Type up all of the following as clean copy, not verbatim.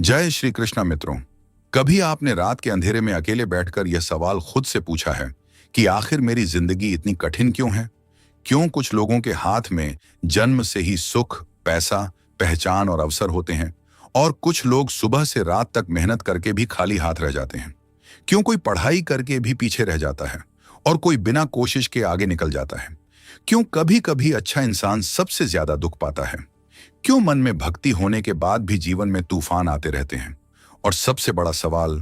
जय श्री कृष्णा मित्रों। कभी आपने रात के अंधेरे में अकेले बैठकर यह सवाल खुद से पूछा है कि आखिर मेरी जिंदगी इतनी कठिन क्यों है? क्यों कुछ लोगों के हाथ में जन्म से ही सुख, पैसा, पहचान और अवसर होते हैं और कुछ लोग सुबह से रात तक मेहनत करके भी खाली हाथ रह जाते हैं? क्यों कोई पढ़ाई करके भी पीछे रह जाता है और कोई बिना कोशिश के आगे निकल जाता है? क्यों कभी कभी अच्छा इंसान सबसे ज्यादा दुख पाता है? क्यों मन में भक्ति होने के बाद भी जीवन में तूफान आते रहते हैं? और सबसे बड़ा सवाल,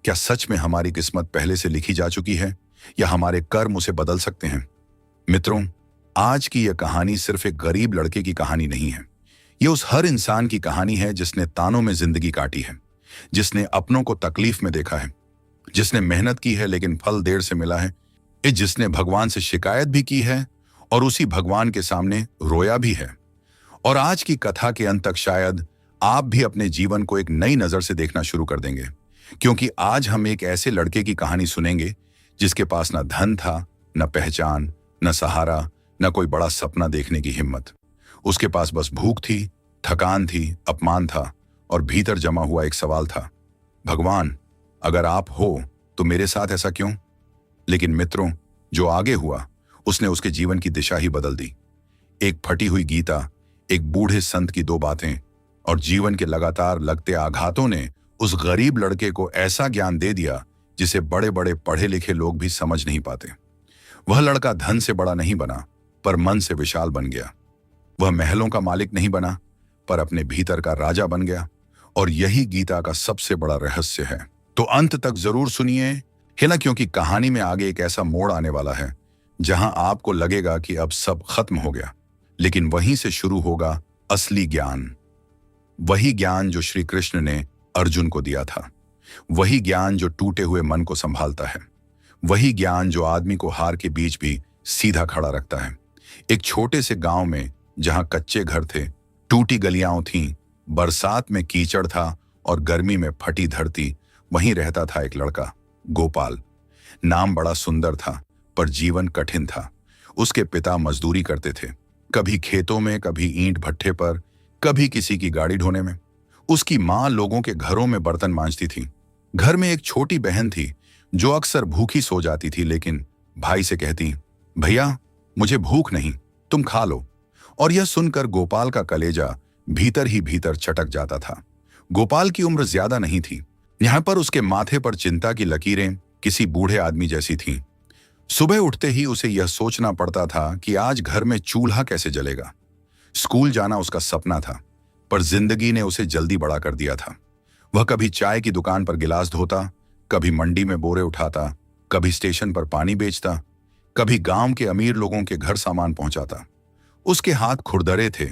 क्या सच में हमारी किस्मत पहले से लिखी जा चुकी है या हमारे कर्म उसे बदल सकते हैं? मित्रों, आज की यह कहानी सिर्फ एक गरीब लड़के की कहानी नहीं है। यह उस हर इंसान की कहानी है जिसने तानों में जिंदगी काटी है, जिसने अपनों को तकलीफ में देखा है, जिसने मेहनत की है लेकिन फल देर से मिला है, जिसने भगवान से शिकायत भी की है और उसी भगवान के सामने रोया भी है। और आज की कथा के अंत तक शायद आप भी अपने जीवन को एक नई नजर से देखना शुरू कर देंगे, क्योंकि आज हम एक ऐसे लड़के की कहानी सुनेंगे जिसके पास न धन था, न पहचान, न सहारा, न कोई बड़ा सपना देखने की हिम्मत। उसके पास बस भूख थी, थकान थी, अपमान था और भीतर जमा हुआ एक सवाल था, भगवान अगर आप हो तो मेरे साथ ऐसा क्यों? लेकिन मित्रों, जो आगे हुआ उसने उसके जीवन की दिशा ही बदल दी। एक फटी हुई गीता, एक बूढ़े संत की दो बातें और जीवन के लगातार लगते आघातों ने उस गरीब लड़के को ऐसा ज्ञान दे दिया जिसे बड़े बड़े पढ़े लिखे लोग भी समझ नहीं पाते। वह लड़का धन से बड़ा नहीं बना, पर मन से विशाल बन गया। वह महलों का मालिक नहीं बना, पर अपने भीतर का राजा बन गया। और यही गीता का सबसे बड़ा रहस्य है। तो अंत तक जरूर सुनिए, है ना, क्योंकि कहानी में आगे एक ऐसा मोड़ आने वाला है जहां आपको लगेगा कि अब सब खत्म हो गया, लेकिन वहीं से शुरू होगा असली ज्ञान। वही ज्ञान जो श्री कृष्ण ने अर्जुन को दिया था, वही ज्ञान जो टूटे हुए मन को संभालता है, वही ज्ञान जो आदमी को हार के बीच भी सीधा खड़ा रखता है। एक छोटे से गांव में जहां कच्चे घर थे, टूटी गलियां थीं, बरसात में कीचड़ था और गर्मी में फटी धरती, वहीं रहता था एक लड़का, गोपाल। नाम बड़ा सुंदर था, पर जीवन कठिन था। उसके पिता मजदूरी करते थे, कभी खेतों में, कभी ईंट भट्ठे पर, कभी किसी की गाड़ी ढोने में। उसकी माँ लोगों के घरों में बर्तन मांजती थी। घर में एक छोटी बहन थी जो अक्सर भूखी सो जाती थी, लेकिन भाई से कहती, भैया मुझे भूख नहीं, तुम खा लो। और यह सुनकर गोपाल का कलेजा भीतर ही भीतर चटक जाता था। गोपाल की उम्र ज्यादा नहीं थी, यहाँ पर उसके माथे पर चिंता की लकीरें किसी बूढ़े आदमी जैसी थीं। सुबह उठते ही उसे यह सोचना पड़ता था कि आज घर में चूल्हा कैसे जलेगा। स्कूल जाना उसका सपना था, पर जिंदगी ने उसे जल्दी बड़ा कर दिया था। वह कभी चाय की दुकान पर गिलास धोता, कभी मंडी में बोरे उठाता, कभी स्टेशन पर पानी बेचता, कभी गांव के अमीर लोगों के घर सामान पहुंचाता। उसके हाथ खुरदरे थे,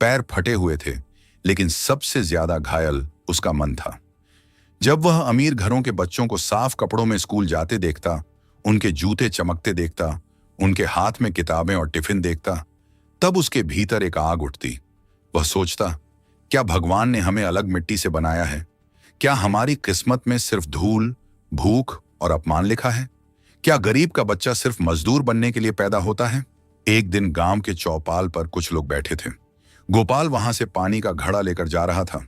पैर फटे हुए थे, लेकिन सबसे ज्यादा घायल उसका मन था। जब वह अमीर घरों के बच्चों को साफ कपड़ों में स्कूल जाते देखता, उनके जूते चमकते देखता, उनके हाथ में किताबें और टिफिन देखता, तब उसके भीतर एक आग उठती। वह सोचता, क्या भगवान ने हमें अलग मिट्टी से बनाया है? क्या हमारी किस्मत में सिर्फ धूल, भूख और अपमान लिखा है? क्या गरीब का बच्चा सिर्फ मजदूर बनने के लिए पैदा होता है? एक दिन गांव के चौपाल पर कुछ लोग बैठे थे। गोपाल वहां से पानी का घड़ा लेकर जा रहा था।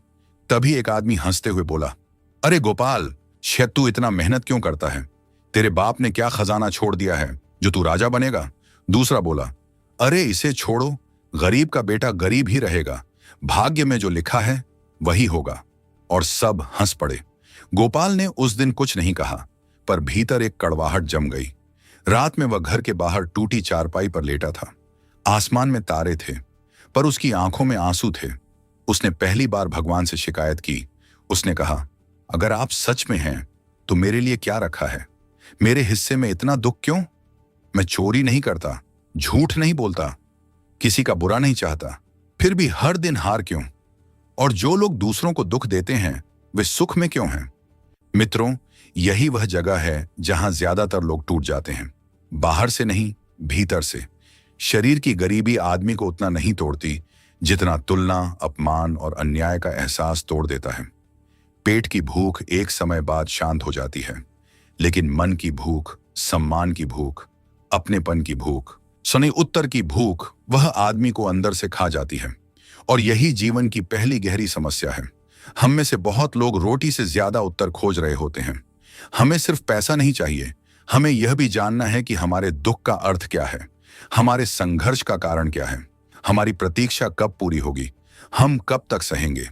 तभी एक आदमी हंसते हुए बोला, अरे गोपाल, शायद तू इतना मेहनत क्यों करता है? तेरे बाप ने क्या खजाना छोड़ दिया है जो तू राजा बनेगा? दूसरा बोला, अरे इसे छोड़ो, गरीब का बेटा गरीब ही रहेगा, भाग्य में जो लिखा है वही होगा। और सब हंस पड़े। गोपाल ने उस दिन कुछ नहीं कहा, पर भीतर एक कड़वाहट जम गई। रात में वह घर के बाहर टूटी चारपाई पर लेटा था। आसमान में तारे थे, पर उसकी आंखों में आंसू थे। उसने पहली बार भगवान से शिकायत की। उसने कहा, अगर आप सच में हैं तो मेरे लिए क्या रखा है? मेरे हिस्से में इतना दुख क्यों? मैं चोरी नहीं करता, झूठ नहीं बोलता, किसी का बुरा नहीं चाहता, फिर भी हर दिन हार क्यों? और जो लोग दूसरों को दुख देते हैं वे सुख में क्यों हैं? मित्रों, यही वह जगह है जहां ज्यादातर लोग टूट जाते हैं। बाहर से नहीं, भीतर से। शरीर की गरीबी आदमी को उतना नहीं तोड़ती जितना तुलना, अपमान और अन्याय का एहसास तोड़ देता है। पेट की भूख एक समय बाद शांत हो जाती है, लेकिन मन की भूख, सम्मान की भूख, अपनेपन की भूख, उत्तर की भूख, वह आदमी को अंदर से खा जाती है। और यही जीवन की पहली गहरी समस्या है। हम में से बहुत लोग रोटी से ज्यादा उत्तर खोज रहे होते हैं। हमें सिर्फ पैसा नहीं चाहिए, हमें यह भी जानना है कि हमारे दुख का अर्थ क्या है, हमारे संघर्ष का कारण क्या है, हमारी प्रतीक्षा कब पूरी होगी, हम कब तक सहेंगे।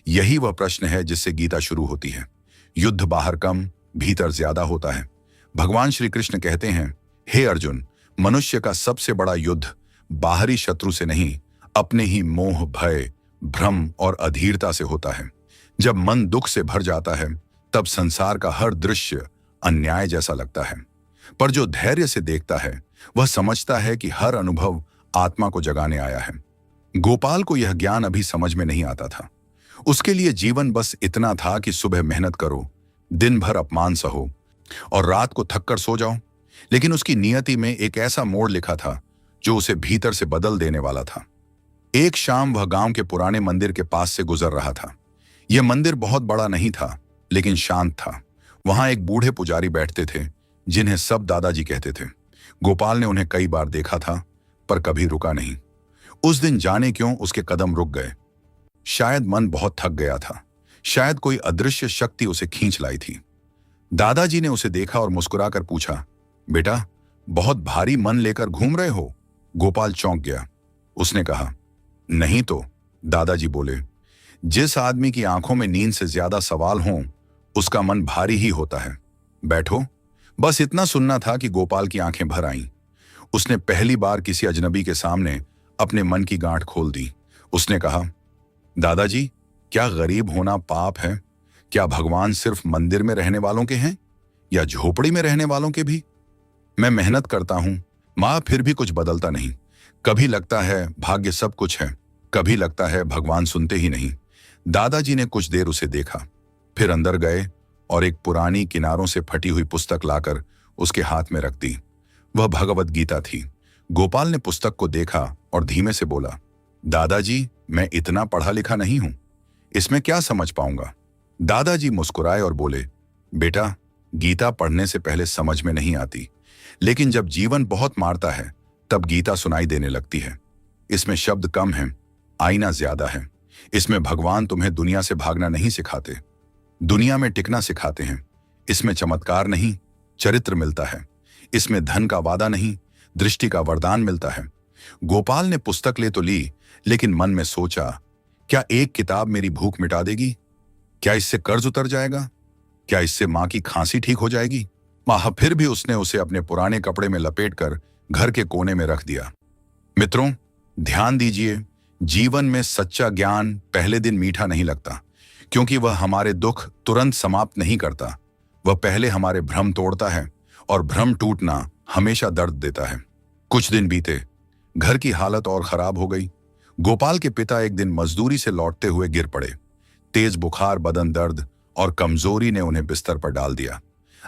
यही वह प्रश्न है जिससे गीता शुरू होती है। युद्ध बाहर कम, भीतर ज्यादा होता है। भगवान श्री कृष्ण कहते हैं, हे अर्जुन, मनुष्य का सबसे बड़ा युद्ध बाहरी शत्रु से नहीं, अपने ही मोह, भय, भ्रम और अधीरता से होता है। जब मन दुख से भर जाता है तब संसार का हर दृश्य अन्याय जैसा लगता है, पर जो धैर्य से देखता है वह समझता है कि हर अनुभव आत्मा को जगाने आया है। गोपाल को यह ज्ञान अभी समझ में नहीं आता था। उसके लिए जीवन बस इतना था कि सुबह मेहनत करो, दिन भर अपमान सहो और रात को थककर सो जाओ। लेकिन उसकी नियति में एक ऐसा मोड़ लिखा था जो उसे भीतर से बदल देने वाला था। एक शाम वह गांव के पुराने मंदिर के पास से गुजर रहा था। यह मंदिर बहुत बड़ा नहीं था, लेकिन शांत था। वहां एक बूढ़े पुजारी बैठते थे जिन्हें सब दादाजी कहते थे। गोपाल ने उन्हें कई बार देखा था, पर कभी रुका नहीं। उस दिन जाने क्यों उसके कदम रुक गए। शायद मन बहुत थक गया था, शायद कोई अदृश्य शक्ति उसे खींच लाई थी। दादाजी ने उसे देखा और मुस्कुराकर पूछा, बेटा, बहुत भारी मन लेकर घूम रहे हो? गोपाल चौंक गया। उसने कहा, नहीं तो। दादाजी बोले, जिस आदमी की आंखों में नींद से ज्यादा सवाल हों, उसका मन भारी ही होता है। बैठो। बस इतना सुनना था कि गोपाल की आंखें भर आईं। उसने पहली बार किसी अजनबी के सामने अपने मन की गांठ खोल दी। उसने कहा, दादाजी, क्या गरीब होना पाप है? क्या भगवान सिर्फ मंदिर में रहने वालों के हैं या झोपड़ी में रहने वालों के भी? मैं मेहनत करता हूं मां, फिर भी कुछ बदलता नहीं। कभी लगता है भाग्य सब कुछ है, कभी लगता है भगवान सुनते ही नहीं। दादाजी ने कुछ देर उसे देखा, फिर अंदर गए और एक पुरानी किनारों से फटी हुई पुस्तक लाकर उसके हाथ में रख दी। वह भगवत गीता थी। गोपाल ने पुस्तक को देखा और धीमे से बोला, दादाजी, मैं इतना पढ़ा लिखा नहीं हूं, इसमें क्या समझ पाऊंगा? दादाजी मुस्कुराए और बोले, बेटा, गीता पढ़ने से पहले समझ में नहीं आती, लेकिन जब जीवन बहुत मारता है तब गीता सुनाई देने लगती है। इसमें शब्द कम हैं, आईना ज्यादा है। इसमें भगवान तुम्हें दुनिया से भागना नहीं सिखाते, दुनिया में टिकना सिखाते हैं। इसमें चमत्कार नहीं, चरित्र मिलता है। इसमें धन का वादा नहीं, दृष्टि का वरदान मिलता है। गोपाल ने पुस्तक ले तो ली, लेकिन मन में सोचा, क्या एक किताब मेरी भूख मिटा देगी? क्या इससे कर्ज उतर जाएगा? क्या इससे मां की खांसी ठीक हो जाएगी? फिर भी उसने उसे अपने पुराने कपड़े में लपेटकर घर के कोने में रख दिया। मित्रों, ध्यान दीजिए, जीवन में सच्चा ज्ञान पहले दिन मीठा नहीं लगता, क्योंकि वह हमारे दुख तुरंत समाप्त नहीं करता। वह पहले हमारे भ्रम तोड़ता है, और भ्रम टूटना हमेशा दर्द देता है। कुछ दिन बीते, घर की हालत और खराब हो गई। गोपाल के पिता एक दिन मजदूरी से लौटते हुए गिर पड़े। तेज बुखार, बदन दर्द और कमजोरी ने उन्हें बिस्तर पर डाल दिया।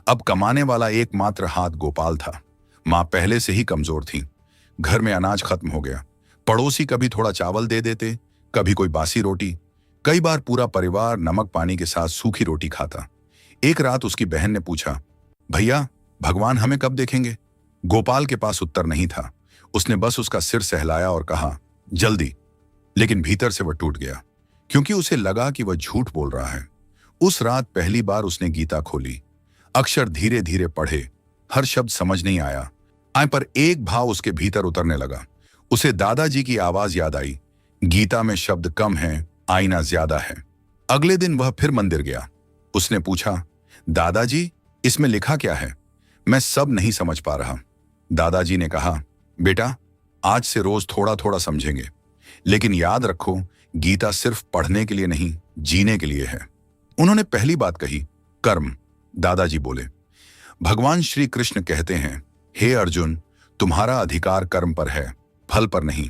अब कमाने वाला एकमात्र हाथ गोपाल था। मां पहले से ही कमजोर थी। घर में अनाज खत्म हो गया। पड़ोसी कभी थोड़ा चावल दे देते, कभी कोई बासी रोटी। कई बार पूरा परिवार नमक पानी के साथ सूखी रोटी खाता। एक रात उसकी बहन ने पूछा, भैया, भगवान हमें कब देखेंगे? गोपाल के पास उत्तर नहीं था। उसने बस उसका सिर सहलाया और कहा, जल्दी। लेकिन भीतर से वह टूट गया, क्योंकि उसे लगा कि वह झूठ बोल रहा है। उस रात पहली बार उसने गीता खोली। अक्षर धीरे धीरे पढ़े, हर शब्द समझ नहीं आया, पर एक भाव उसके भीतर उतरने लगा। उसे दादाजी की आवाज याद आई, गीता में शब्द कम हैं, आईना ज्यादा है। अगले दिन वह फिर मंदिर गया। उसने पूछा, दादाजी, इसमें लिखा क्या है? मैं सब नहीं समझ पा रहा। दादाजी ने कहा, बेटा, आज से रोज थोड़ा थोड़ा समझेंगे, लेकिन याद रखो, गीता सिर्फ पढ़ने के लिए नहीं, जीने के लिए है। उन्होंने पहली बात कही, कर्म। दादाजी बोले, भगवान श्री कृष्ण कहते हैं, हे अर्जुन, तुम्हारा अधिकार कर्म पर है, फल पर नहीं।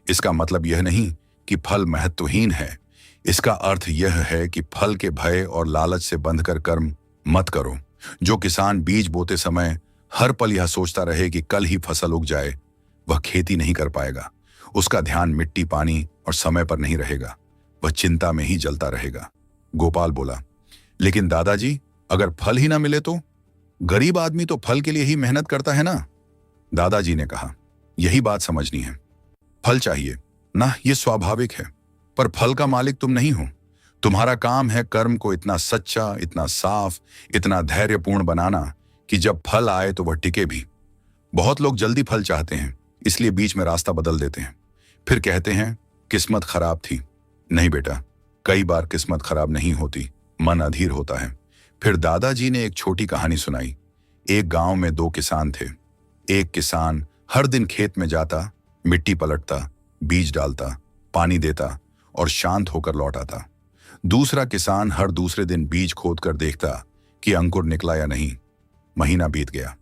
इसका मतलब यह नहीं कि फल महत्वहीन है। इसका अर्थ यह है कि फल के भय और लालच से बंधकर कर्म मत करो। जो किसान बीज बोते समय हर पल यह सोचता रहे कि कल ही फसल उग जाए, वह खेती नहीं कर पाएगा। उसका ध्यान मिट्टी, पानी और समय पर नहीं रहेगा। वह चिंता में ही जलता रहेगा। गोपाल बोला, लेकिन दादाजी, अगर फल ही ना मिले तो? गरीब आदमी तो फल के लिए ही मेहनत करता है ना। दादाजी ने कहा, यही बात समझनी है। फल चाहिए ना, यह स्वाभाविक है, पर फल का मालिक तुम नहीं हो। तुम्हारा काम है कर्म को इतना सच्चा, इतना साफ, इतना धैर्यपूर्ण बनाना कि जब फल आए तो वह टिके भी। बहुत लोग जल्दी फल चाहते हैं, इसलिए बीच में रास्ता बदल देते हैं, फिर कहते हैं किस्मत खराब थी। नहीं बेटा, कई बार किस्मत खराब नहीं होती, मन अधीर होता है। फिर दादाजी ने एक छोटी कहानी सुनाई। एक गांव में दो किसान थे। एक किसान हर दिन खेत में जाता, मिट्टी पलटता, बीज डालता, पानी देता और शांत होकर लौट आता। दूसरा किसान हर दूसरे दिन बीज खोद कर देखता कि अंकुर निकला या नहीं। महीना बीत गया।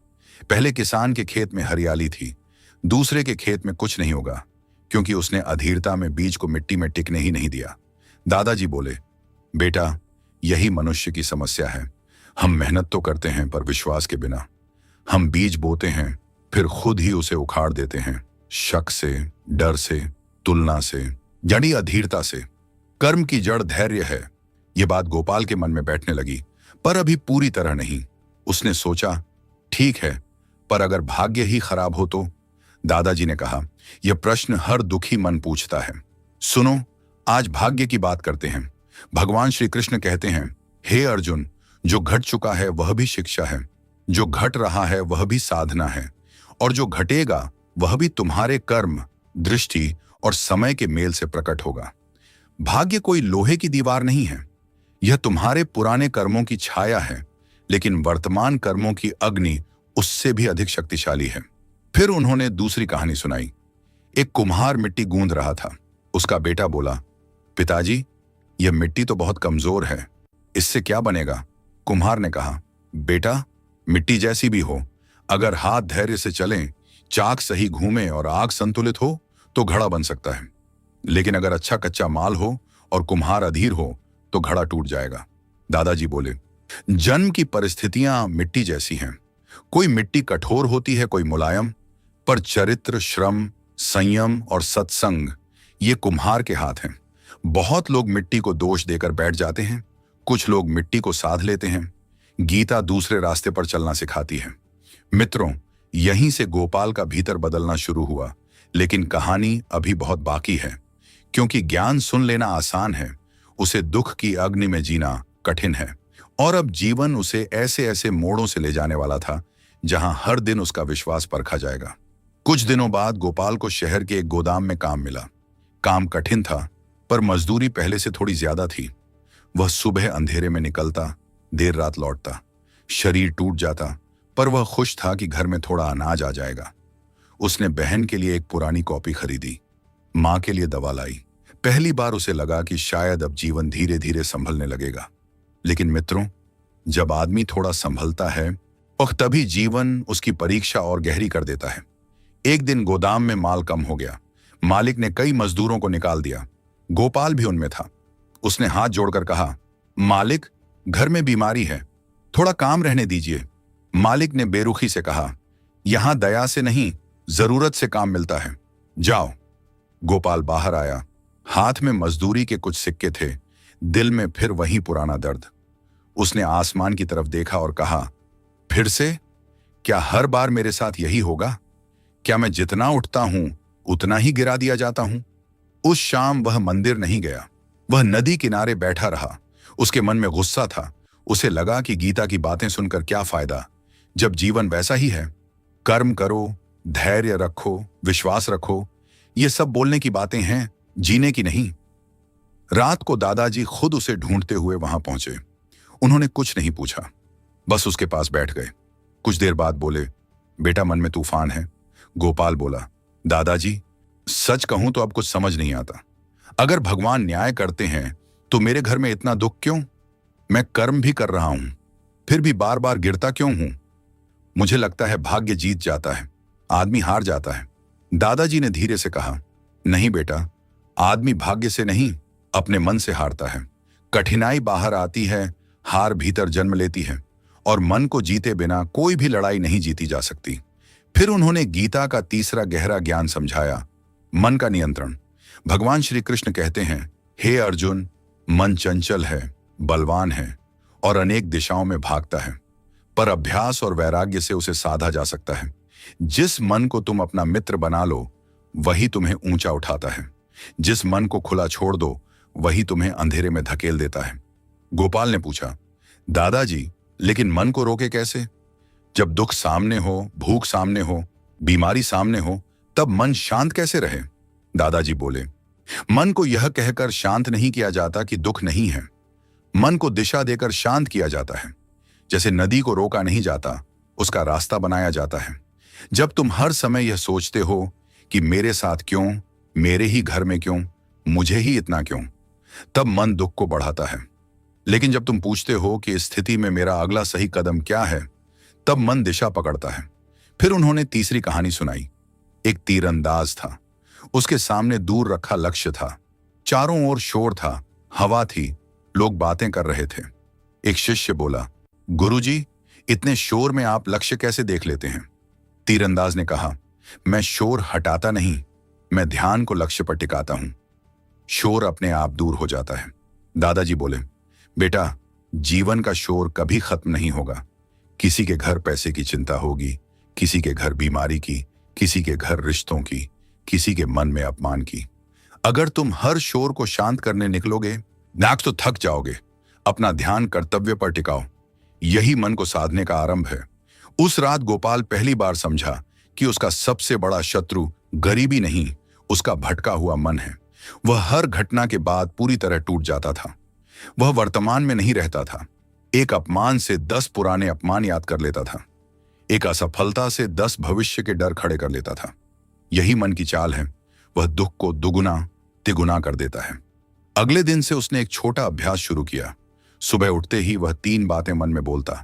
पहले किसान के खेत में हरियाली थी, दूसरे के खेत में कुछ नहीं होगा, क्योंकि उसने अधीरता में बीज को मिट्टी में टिकने ही नहीं दिया। दादाजी बोले, बेटा, यही मनुष्य की समस्या है। हम मेहनत तो करते हैं पर विश्वास के बिना। हम बीज बोते हैं, फिर खुद ही उसे उखाड़ देते हैं, शक से, डर से, तुलना से, जड़ी अधीरता से। कर्म की जड़ धैर्य है। यह बात गोपाल के मन में बैठने लगी, पर अभी पूरी तरह नहीं। उसने सोचा, ठीक है, पर अगर भाग्य ही खराब हो तो? दादाजी ने कहा, यह प्रश्न हर दुखी मन पूछता है। सुनो, आज भाग्य की बात करते हैं। भगवान श्री कृष्ण कहते हैं, हे अर्जुन, जो घट चुका है वह भी शिक्षा है, जो घट रहा है वह भी साधना है, और जो घटेगा वह भी तुम्हारे कर्म, दृष्टि और समय के मेल से प्रकट होगा। भाग्य कोई लोहे की दीवार नहीं है, यह तुम्हारे पुराने कर्मों की छाया है, लेकिन वर्तमान कर्मों की अग्नि उससे भी अधिक शक्तिशाली है। फिर उन्होंने दूसरी कहानी सुनाई। एक कुम्हार मिट्टी गूंद रहा था। उसका बेटा बोला, पिताजी, यह मिट्टी तो बहुत कमजोर है, इससे क्या बनेगा? कुम्हार ने कहा, बेटा, मिट्टी जैसी भी हो, अगर हाथ धैर्य से चलें, चाक सही घूमे और आग संतुलित हो तो घड़ा बन सकता है। लेकिन अगर अच्छा कच्चा माल हो और कुम्हार अधीर हो तो घड़ा टूट जाएगा। दादाजी बोले, जन्म की परिस्थितियां मिट्टी जैसी हैं। कोई मिट्टी कठोर होती है, कोई मुलायम, पर चरित्र, श्रम, संयम और सत्संग ये कुम्हार के हाथ हैं। बहुत लोग मिट्टी को दोष देकर बैठ जाते हैं, कुछ लोग मिट्टी को साध लेते हैं। गीता दूसरे रास्ते पर चलना सिखाती है। मित्रों, यहीं से गोपाल का भीतर बदलना शुरू हुआ, लेकिन कहानी अभी बहुत बाकी है, क्योंकि ज्ञान सुन लेना आसान है, उसे दुख की अग्नि में जीना कठिन है। और अब जीवन उसे ऐसे ऐसे मोड़ों से ले जाने वाला था जहां हर दिन उसका विश्वास परखा जाएगा। कुछ दिनों बाद गोपाल को शहर के एक गोदाम में काम मिला। काम कठिन था, पर मजदूरी पहले से थोड़ी ज्यादा थी। वह सुबह अंधेरे में निकलता, देर रात लौटता। शरीर टूट जाता, पर वह खुश था कि घर में थोड़ा अनाज आ जाएगा। उसने बहन के लिए एक पुरानी कॉपी खरीदी, मां के लिए दवा लाई। पहली बार उसे लगा कि शायद अब जीवन धीरे धीरे संभलने लगेगा। लेकिन मित्रों, जब आदमी थोड़ा संभलता है और तभी जीवन उसकी परीक्षा और गहरी कर देता है। एक दिन गोदाम में माल कम हो गया। मालिक ने कई मजदूरों को निकाल दिया। गोपाल भी उनमें था। उसने हाथ जोड़कर कहा, मालिक, घर में बीमारी है, थोड़ा काम रहने दीजिए। मालिक ने बेरुखी से कहा, यहां दया से नहीं, जरूरत से काम मिलता है, जाओ। गोपाल बाहर आया। हाथ में मजदूरी के कुछ सिक्के थे, दिल में फिर वही पुराना दर्द। उसने आसमान की तरफ देखा और कहा, फिर से? क्या हर बार मेरे साथ यही होगा? क्या मैं जितना उठता हूं उतना ही गिरा दिया जाता हूं? उस शाम वह मंदिर नहीं गया, वह नदी किनारे बैठा रहा। उसके मन में गुस्सा था। उसे लगा कि गीता की बातें सुनकर क्या फायदा, जब जीवन वैसा ही है। कर्म करो, धैर्य रखो, विश्वास रखो, ये सब बोलने की बातें हैं, जीने की नहीं। रात को दादाजी खुद उसे ढूंढते हुए वहां पहुंचे। उन्होंने कुछ नहीं पूछा, बस उसके पास बैठ गए। कुछ देर बाद बोले, बेटा, मन में तूफान है। गोपाल बोला, दादाजी, सच कहूं तो अब कुछ समझ नहीं आता। अगर भगवान न्याय करते हैं तो मेरे घर में इतना दुख क्यों? मैं कर्म भी कर रहा हूं, फिर भी बार बार गिरता क्यों हूं? मुझे लगता है भाग्य जीत जाता है, आदमी हार जाता है। दादाजी ने धीरे से कहा, नहीं बेटा, आदमी भाग्य से नहीं, अपने मन से हारता है। कठिनाई बाहर आती है, हार भीतर जन्म लेती है, और मन को जीते बिना कोई भी लड़ाई नहीं जीती जा सकती। फिर उन्होंने गीता का तीसरा गहरा ज्ञान समझाया, मन का नियंत्रण। भगवान श्री कृष्ण कहते हैं, हे अर्जुन, मन चंचल है, बलवान है और अनेक दिशाओं में भागता है, पर अभ्यास और वैराग्य से उसे साधा जा सकता है। जिस मन को तुम अपना मित्र बना लो, वही तुम्हें ऊंचा उठाता है। जिस मन को खुला छोड़ दो, वही तुम्हें अंधेरे में धकेल देता है। गोपाल ने पूछा, दादाजी, लेकिन मन को रोके कैसे? जब दुख सामने हो, भूख सामने हो, बीमारी सामने हो, तब मन शांत कैसे रहे? दादाजी बोले, मन को यह कहकर शांत नहीं किया जाता कि दुख नहीं है। मन को दिशा देकर शांत किया जाता है। जैसे नदी को रोका नहीं जाता, उसका रास्ता बनाया जाता है। जब तुम हर समय यह सोचते हो कि मेरे साथ क्यों, मेरे ही घर में क्यों, मुझे ही इतना क्यों, तब मन दुख को बढ़ाता है। लेकिन जब तुम पूछते हो कि इस स्थिति में मेरा अगला सही कदम क्या है, तब मन दिशा पकड़ता है। फिर उन्होंने तीसरी कहानी सुनाई। एक तीरंदाज था। उसके सामने दूर रखा लक्ष्य था। चारों ओर शोर था, हवा थी, लोग बातें कर रहे थे। एक शिष्य बोला, गुरुजी, इतने शोर में आप लक्ष्य कैसे देख लेते हैं? तीरंदाज ने कहा, मैं शोर हटाता नहीं, मैं ध्यान को लक्ष्य पर टिकाता हूं। शोर अपने आप दूर हो जाता है। दादाजी बोले, बेटा, जीवन का शोर कभी खत्म नहीं होगा। किसी के घर पैसे की चिंता होगी, किसी के घर बीमारी की, किसी के घर रिश्तों की, किसी के मन में अपमान की। अगर तुम हर शोर को शांत करने निकलोगे, नाक तो थक जाओगे। अपना ध्यान कर्तव्य पर टिकाओ। यही मन को साधने का आरंभ है। उस रात गोपाल पहली बार समझा कि उसका सबसे बड़ा शत्रु गरीबी नहीं, उसका भटका हुआ मन है। वह हर घटना के बाद पूरी तरह टूट जाता था। वह वर्तमान में नहीं रहता था। एक अपमान से 10 पुराने अपमान याद कर लेता था। एक असफलता से 10 भविष्य के डर खड़े कर लेता था। यही मन की चाल है। वह दुख को दुगुना तिगुना कर देता है। अगले दिन से उसने एक छोटा अभ्यास शुरू किया। सुबह उठते ही वह 3 बातें मन में बोलता।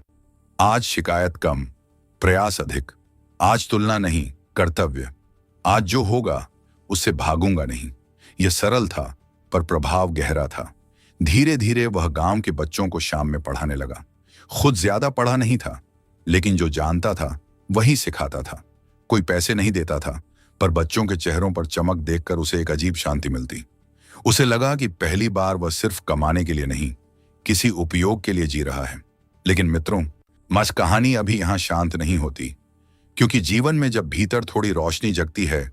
आज शिकायत कम, प्रयास अधिक। आज तुलना नहीं, कर्तव्य। आज जो होगा उससे भागूंगा नहीं। यह सरल था, पर प्रभाव गहरा था। धीरे धीरे वह गांव के बच्चों को शाम में पढ़ाने लगा। खुद ज्यादा पढ़ा नहीं था, लेकिन जो जानता था वही सिखाता था। कोई पैसे नहीं देता था, पर बच्चों के चेहरों पर चमक देखकर उसे एक अजीब शांति मिलती। उसे लगा कि पहली बार वह सिर्फ कमाने के लिए नहीं, किसी उपयोग के लिए जी रहा है। लेकिन मित्रों, मच कहानी अभी यहां शांत नहीं होती, क्योंकि जीवन में जब भीतर थोड़ी रोशनी जगती है,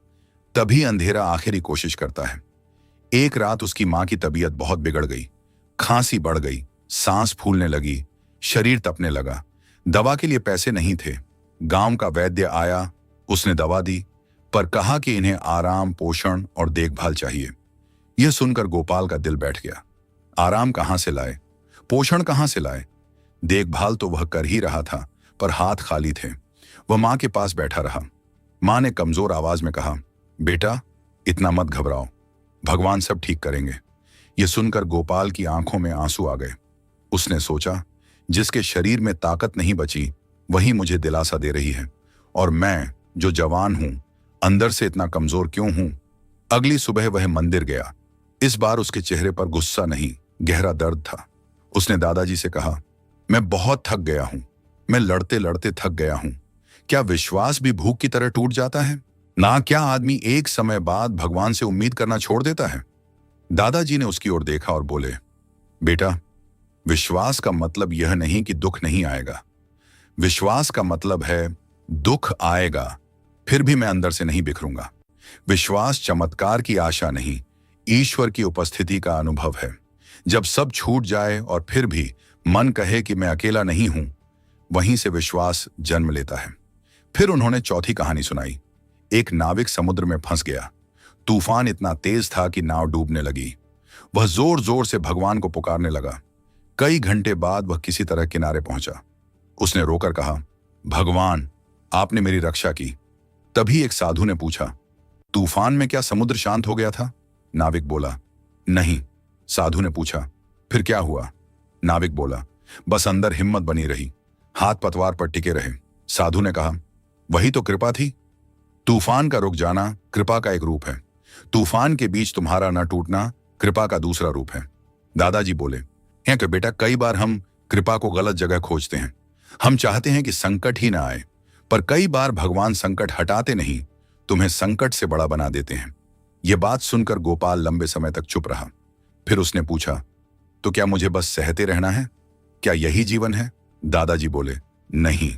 तभी अंधेरा आखिरी कोशिश करता है। एक रात उसकी मां की तबीयत बहुत बिगड़ गई। खांसी बढ़ गई, सांस फूलने लगी, शरीर तपने लगा। दवा के लिए पैसे नहीं थे। गांव का वैद्य आया, उसने दवा दी, पर कहा कि इन्हें आराम, पोषण और देखभाल चाहिए। यह सुनकर गोपाल का दिल बैठ गया। आराम कहां से लाए, पोषण कहां से लाए? देखभाल तो वह कर ही रहा था, पर हाथ खाली थे। वह मां के पास बैठा रहा। मां ने कमजोर आवाज में कहा, बेटा, इतना मत घबराओ, भगवान सब ठीक करेंगे। यह सुनकर गोपाल की आंखों में आंसू आ गए। उसने सोचा, जिसके शरीर में ताकत नहीं बची, वही मुझे दिलासा दे रही है, और मैं जो जवान हूं, अंदर से इतना कमजोर क्यों हूं? अगली सुबह वह मंदिर गया। इस बार उसके चेहरे पर गुस्सा नहीं, गहरा दर्द था। उसने दादाजी से कहा, मैं बहुत थक गया हूं, मैं लड़ते लड़ते थक गया हूं। क्या विश्वास भी भूख की तरह टूट जाता है? ना क्या आदमी एक समय बाद भगवान से उम्मीद करना छोड़ देता है? दादाजी ने उसकी ओर देखा और बोले, बेटा, विश्वास का मतलब यह नहीं कि दुख नहीं आएगा। विश्वास का मतलब है दुख आएगा, फिर भी मैं अंदर से नहीं बिखरूंगा। विश्वास चमत्कार की आशा नहीं, ईश्वर की उपस्थिति का अनुभव है। जब सब छूट जाए और फिर भी मन कहे कि मैं अकेला नहीं हूं, वहीं से विश्वास जन्म लेता है। फिर उन्होंने चौथी कहानी सुनाई। एक नाविक समुद्र में फंस गया। तूफान इतना तेज था कि नाव डूबने लगी। वह जोर जोर से भगवान को पुकारने लगा। कई घंटे बाद वह किसी तरह किनारे पहुंचा। उसने रोकर कहा, भगवान, आपने मेरी रक्षा की। तभी एक साधु ने पूछा, तूफान में क्या समुद्र शांत हो गया था? नाविक बोला, नहीं। साधु ने पूछा, फिर क्या हुआ? नाविक बोला, बस अंदर हिम्मत बनी रही, हाथ पतवार पर टिके रहे। साधु ने कहा, वही तो कृपा थी। तूफान का रुक जाना कृपा का एक रूप है। तूफान के बीच तुम्हारा न टूटना कृपा का दूसरा रूप है। दादाजी बोले, हैं कि बेटा, कई बार हम कृपा को गलत जगह खोजते हैं। हम चाहते हैं कि संकट ही ना आए, पर कई बार भगवान संकट हटाते नहीं, तुम्हें संकट से बड़ा बना देते हैं। यह बात सुनकर गोपाल लंबे समय तक चुप रहा। फिर उसने पूछा, तो क्या मुझे बस सहते रहना है? क्या यही जीवन है? दादाजी बोले, नहीं,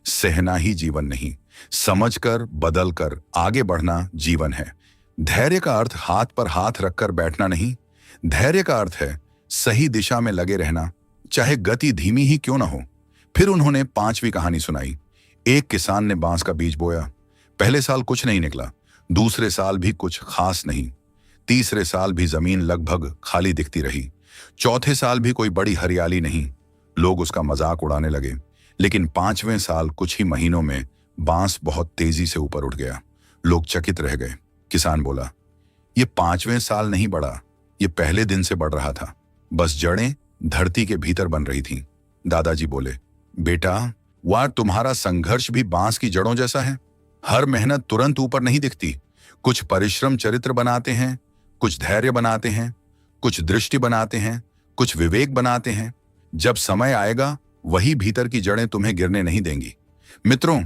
सहना ही जीवन नहीं, समझकर बदलकर आगे बढ़ना जीवन है। धैर्य का अर्थ हाथ पर हाथ रखकर बैठना नहीं, धैर्य का अर्थ है सही दिशा में लगे रहना, चाहे गति धीमी ही क्यों ना हो। फिर उन्होंने 5वीं कहानी सुनाई। एक किसान ने बांस का बीज बोया। पहले साल कुछ नहीं निकला, दूसरे साल भी कुछ खास नहीं, तीसरे साल भी जमीन लगभग खाली दिखती रही, चौथे साल भी कोई बड़ी हरियाली नहीं। लोग उसका मजाक उड़ाने लगे। लेकिन 5वें साल कुछ ही महीनों में बांस बहुत तेजी से ऊपर उठ गया। लोग चकित रह गए। किसान बोला, ये 5वें साल नहीं बढ़ा, ये पहले दिन से बढ़ रहा था, बस जड़ें धरती के भीतर बन रही थीं। दादाजी बोले, बेटा, वह तुम्हारा संघर्ष भी बांस की जड़ों जैसा है। हर मेहनत तुरंत ऊपर नहीं दिखती। कुछ परिश्रम चरित्र बनाते हैं, कुछ धैर्य बनाते हैं, कुछ दृष्टि बनाते हैं, कुछ विवेक बनाते हैं। जब समय आएगा वही भीतर की जड़ें तुम्हें गिरने नहीं देंगी। मित्रों,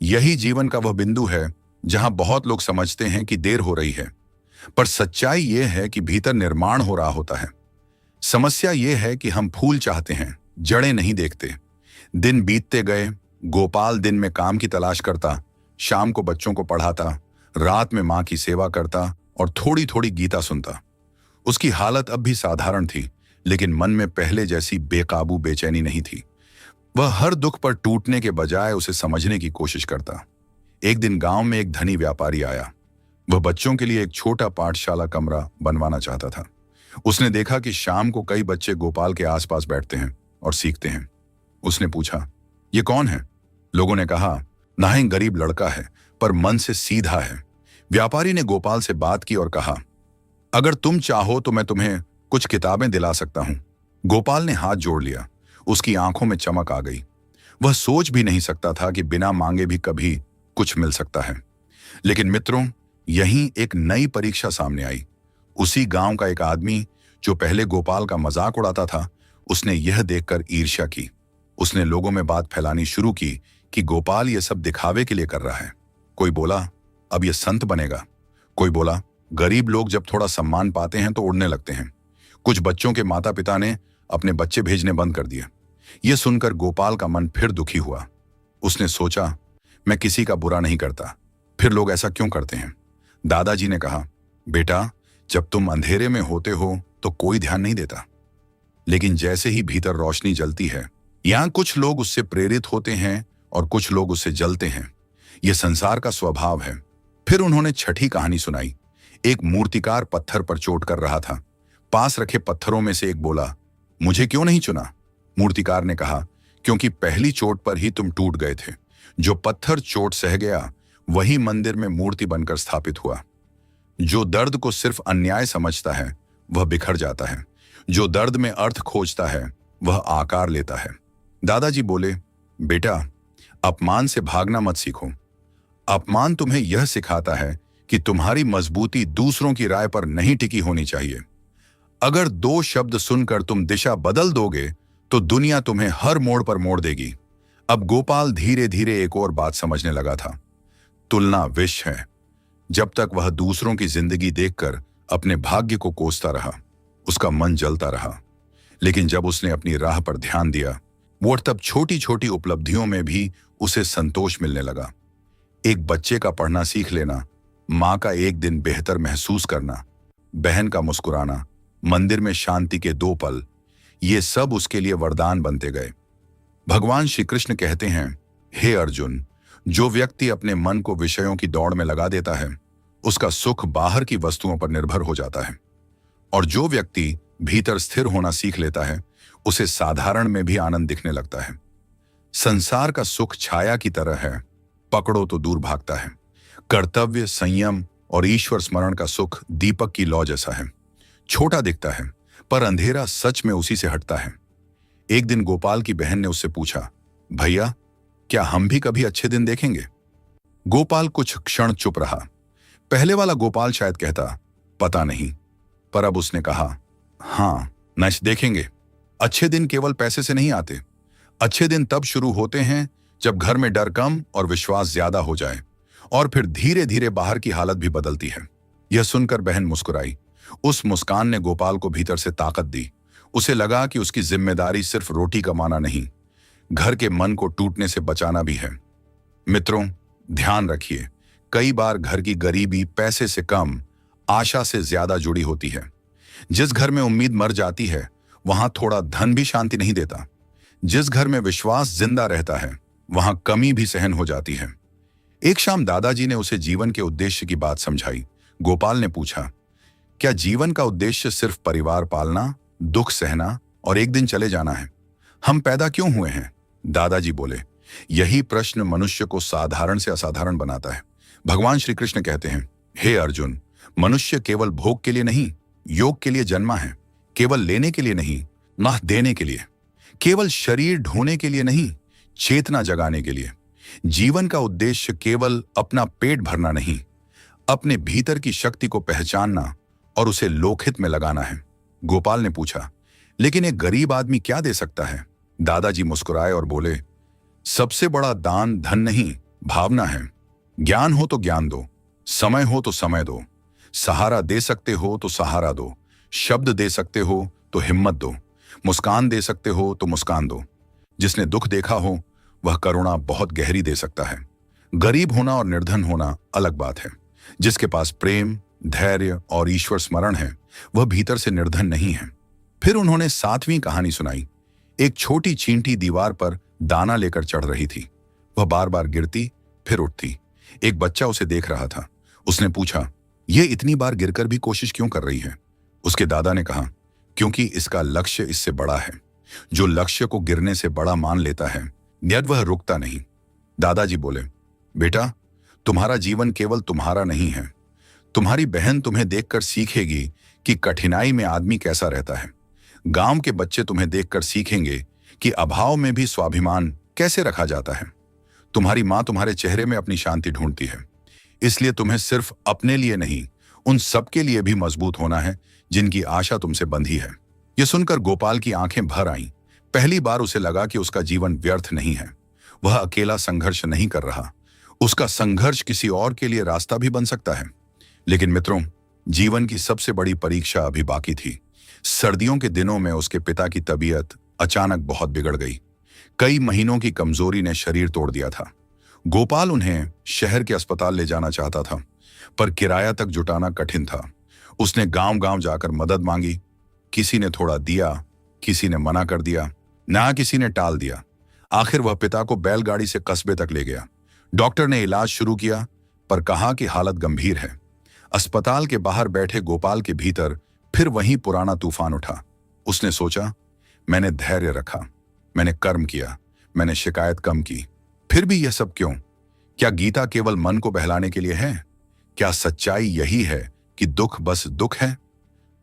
यही जीवन का वह बिंदु है जहां बहुत लोग समझते हैं कि देर हो रही है, पर सच्चाई यह है कि भीतर निर्माण हो रहा होता है। समस्या यह है कि हम फूल चाहते हैं, जड़ें नहीं देखते। दिन बीतते गए। गोपाल दिन में काम की तलाश करता, शाम को बच्चों को पढ़ाता, रात में मां की सेवा करता और थोड़ी थोड़ी गीता सुनता। उसकी हालत अब भी साधारण थी, लेकिन मन में पहले जैसी बेकाबू बेचैनी नहीं थी। वह हर दुख पर टूटने के बजाय उसे समझने की कोशिश करता। एक दिन गांव में एक धनी व्यापारी आया। वह बच्चों के लिए एक छोटा पाठशाला कमरा बनवाना चाहता था। उसने देखा कि शाम को कई बच्चे गोपाल के आसपास बैठते हैं और सीखते हैं। उसने पूछा, ये कौन है? लोगों ने कहा, नाहीं गरीब लड़का है, पर मन से सीधा है। व्यापारी ने गोपाल से बात की और कहा, अगर तुम चाहो तो मैं तुम्हें कुछ किताबें दिला सकता हूं। गोपाल ने हाथ जोड़ लिया। उसकी आंखों में चमक आ गई। वह सोच भी नहीं सकता था कि बिना मांगे भी कभी कुछ मिल सकता है। लेकिन मित्रों, यहीं एक नई परीक्षा सामने आई। उसी गांव का एक आदमी जो पहले गोपाल का मजाक उड़ाता था, उसने यह देखकर ईर्ष्या की। उसने लोगों में बात फैलानी शुरू की कि गोपाल ये सब दिखावे के लिए कर रहा है। कोई बोला, अब ये संत बनेगा। कोई बोला, गरीब लोग जब थोड़ा सम्मान पाते हैं तो उड़ने लगते हैं। कुछ बच्चों के माता पिता ने अपने बच्चे भेजने बंद कर दिए। यह सुनकर गोपाल का मन फिर दुखी हुआ। उसने सोचा, मैं किसी का बुरा नहीं करता, फिर लोग ऐसा क्यों करते हैं? दादाजी ने कहा, बेटा, जब तुम अंधेरे में होते हो तो कोई ध्यान नहीं देता, लेकिन जैसे ही भीतर रोशनी जलती है, यहां कुछ लोग उससे प्रेरित होते हैं और कुछ लोग उससे जलते हैं। यह संसार का स्वभाव है। फिर उन्होंने छठी कहानी सुनाई। एक मूर्तिकार पत्थर पर चोट कर रहा था। पास रखे पत्थरों में से एक बोला, मुझे क्यों नहीं चुना? मूर्तिकार ने कहा, क्योंकि पहली चोट पर ही तुम टूट गए थे। जो पत्थर चोट सह गया वही मंदिर में मूर्ति बनकर स्थापित हुआ। जो दर्द को सिर्फ अन्याय समझता है वह बिखर जाता है। जो दर्द में अर्थ खोजता है वह आकार लेता है। दादाजी बोले, बेटा, अपमान से भागना मत सीखो। अपमान तुम्हें यह सिखाता है कि तुम्हारी मजबूती दूसरों की राय पर नहीं टिकी होनी चाहिए। अगर 2 शब्द सुनकर तुम दिशा बदल दोगे तो दुनिया तुम्हें हर मोड़ पर मोड़ देगी। अब गोपाल धीरे धीरे एक और बात समझने लगा था। तुलना विष है। जब तक वह दूसरों की जिंदगी देखकर अपने भाग्य को कोसता रहा, उसका मन जलता रहा। लेकिन जब उसने अपनी राह पर ध्यान दिया, वो तब छोटी छोटी उपलब्धियों में भी उसे संतोष मिलने लगा। एक बच्चे का पढ़ना सीख लेना, माँ का एक दिन बेहतर महसूस करना, बहन का मुस्कुराना, मंदिर में शांति के 2 पल, ये सब उसके लिए वरदान बनते गए। भगवान श्री कृष्ण कहते हैं, हे अर्जुन, जो व्यक्ति अपने मन को विषयों की दौड़ में लगा देता है, उसका सुख बाहर की वस्तुओं पर निर्भर हो जाता है। और जो व्यक्ति भीतर स्थिर होना सीख लेता है, उसे साधारण में भी आनंद दिखने लगता है। संसार का सुख छाया की तरह है, पकड़ो तो दूर भागता है। कर्तव्य, संयम और ईश्वर स्मरण का सुख दीपक की लौ जैसा है। छोटा दिखता है, पर अंधेरा सच में उसी से हटता है। एक दिन गोपाल की बहन ने उससे पूछा, भैया, क्या हम भी कभी अच्छे दिन देखेंगे? गोपाल कुछ क्षण चुप रहा। पहले वाला गोपाल शायद कहता, पता नहीं, पर अब उसने कहा, हाँ, नश देखेंगे। अच्छे दिन केवल पैसे से नहीं आते। अच्छे दिन तब शुरू होते हैं जब घर में डर कम और विश्वास ज्यादा हो जाए, और फिर धीरे धीरे बाहर की हालत भी बदलती है। यह सुनकर बहन मुस्कुराई। उस मुस्कान ने गोपाल को भीतर से ताकत दी। उसे लगा कि उसकी जिम्मेदारी सिर्फ रोटी कमाना नहीं, घर के मन को टूटने से बचाना भी है। मित्रों, ध्यान रखिए, कई बार घर की गरीबी पैसे से कम, आशा से ज्यादा जुड़ी होती है। जिस घर में उम्मीद मर जाती है वहां थोड़ा धन भी शांति नहीं देता। जिस घर में विश्वास जिंदा रहता है वहां कमी भी सहन हो जाती है। एक शाम दादाजी ने उसे जीवन के उद्देश्य की बात समझाई। गोपाल ने पूछा, क्या जीवन का उद्देश्य सिर्फ परिवार पालना, दुख सहना और एक दिन चले जाना है? हम पैदा क्यों हुए हैं? दादाजी बोले, यही प्रश्न मनुष्य को साधारण से असाधारण बनाता है। भगवान श्री कृष्ण कहते हैं, हे अर्जुन, मनुष्य केवल भोग के लिए नहीं, योग के लिए जन्मा है। केवल लेने के लिए नहीं, ना देने के लिए। केवल शरीर ढोने के लिए नहीं, चेतना जगाने के लिए। जीवन का उद्देश्य केवल अपना पेट भरना नहीं, अपने भीतर की शक्ति को पहचानना और उसे लोकहित में लगाना है। गोपाल ने पूछा, लेकिन एक गरीब आदमी क्या दे सकता है? दादाजी मुस्कुराए और बोले, सबसे बड़ा दान धन नहीं, भावना है। ज्ञान हो तो ज्ञान दो, समय हो तो समय दो, सहारा दे सकते हो तो सहारा दो, शब्द दे सकते हो तो हिम्मत दो, मुस्कान दे सकते हो तो मुस्कान दो। जिसने दुख देखा हो वह करुणा बहुत गहरी दे सकता है। गरीब होना और निर्धन होना अलग बात है। जिसके पास प्रेम, धैर्य और ईश्वर स्मरण है वह भीतर से निर्धन नहीं है। फिर उन्होंने 7वीं कहानी सुनाई। एक छोटी चींटी दीवार पर दाना लेकर चढ़ रही थी। वह बार बार गिरती फिर उठती। एक बच्चा उसे देख रहा था। उसने पूछा, यह इतनी बार गिरकर भी कोशिश क्यों कर रही है? उसके दादा ने कहा, क्योंकि इसका लक्ष्य इससे बड़ा है। जो लक्ष्य को गिरने से बड़ा मान लेता है यदि वह रुकता नहीं। दादाजी बोले, बेटा, तुम्हारा जीवन केवल तुम्हारा नहीं है। तुम्हारी बहन तुम्हें देखकर सीखेगी कि कठिनाई में आदमी कैसा रहता है। गांव के बच्चे तुम्हें देखकर सीखेंगे कि अभाव में भी स्वाभिमान कैसे रखा जाता है। तुम्हारी मां तुम्हारे चेहरे में अपनी शांति ढूंढती है। इसलिए तुम्हें सिर्फ अपने लिए नहीं, उन सबके लिए भी मजबूत होना है जिनकी आशा तुमसे बंधी है। यह सुनकर गोपाल की आंखें भर आईं। पहली बार उसे लगा कि उसका जीवन व्यर्थ नहीं है। वह अकेला संघर्ष नहीं कर रहा। उसका संघर्ष किसी और के लिए रास्ता भी बन सकता है। लेकिन मित्रों, जीवन की सबसे बड़ी परीक्षा अभी बाकी थी। सर्दियों के दिनों में उसके पिता की तबीयत अचानक बहुत बिगड़ गई। कई महीनों की कमजोरी ने शरीर तोड़ दिया था। गोपाल उन्हें शहर के अस्पताल ले जाना चाहता था, पर किराया तक जुटाना कठिन था। उसने गांव-गांव जाकर मदद मांगी। किसी ने थोड़ा दिया, किसी ने मना कर दिया, ना किसी ने टाल दिया। आखिर वह पिता को बैलगाड़ी से कस्बे तक ले गया। डॉक्टर ने इलाज शुरू किया, पर कहा कि हालत गंभीर है। अस्पताल के बाहर बैठे गोपाल के भीतर फिर वही पुराना तूफान उठा। उसने सोचा, मैंने धैर्य रखा, मैंने कर्म किया, मैंने शिकायत कम की, फिर भी यह सब क्यों? क्या गीता केवल मन को बहलाने के लिए है? क्या सच्चाई यही है कि दुख बस दुख है?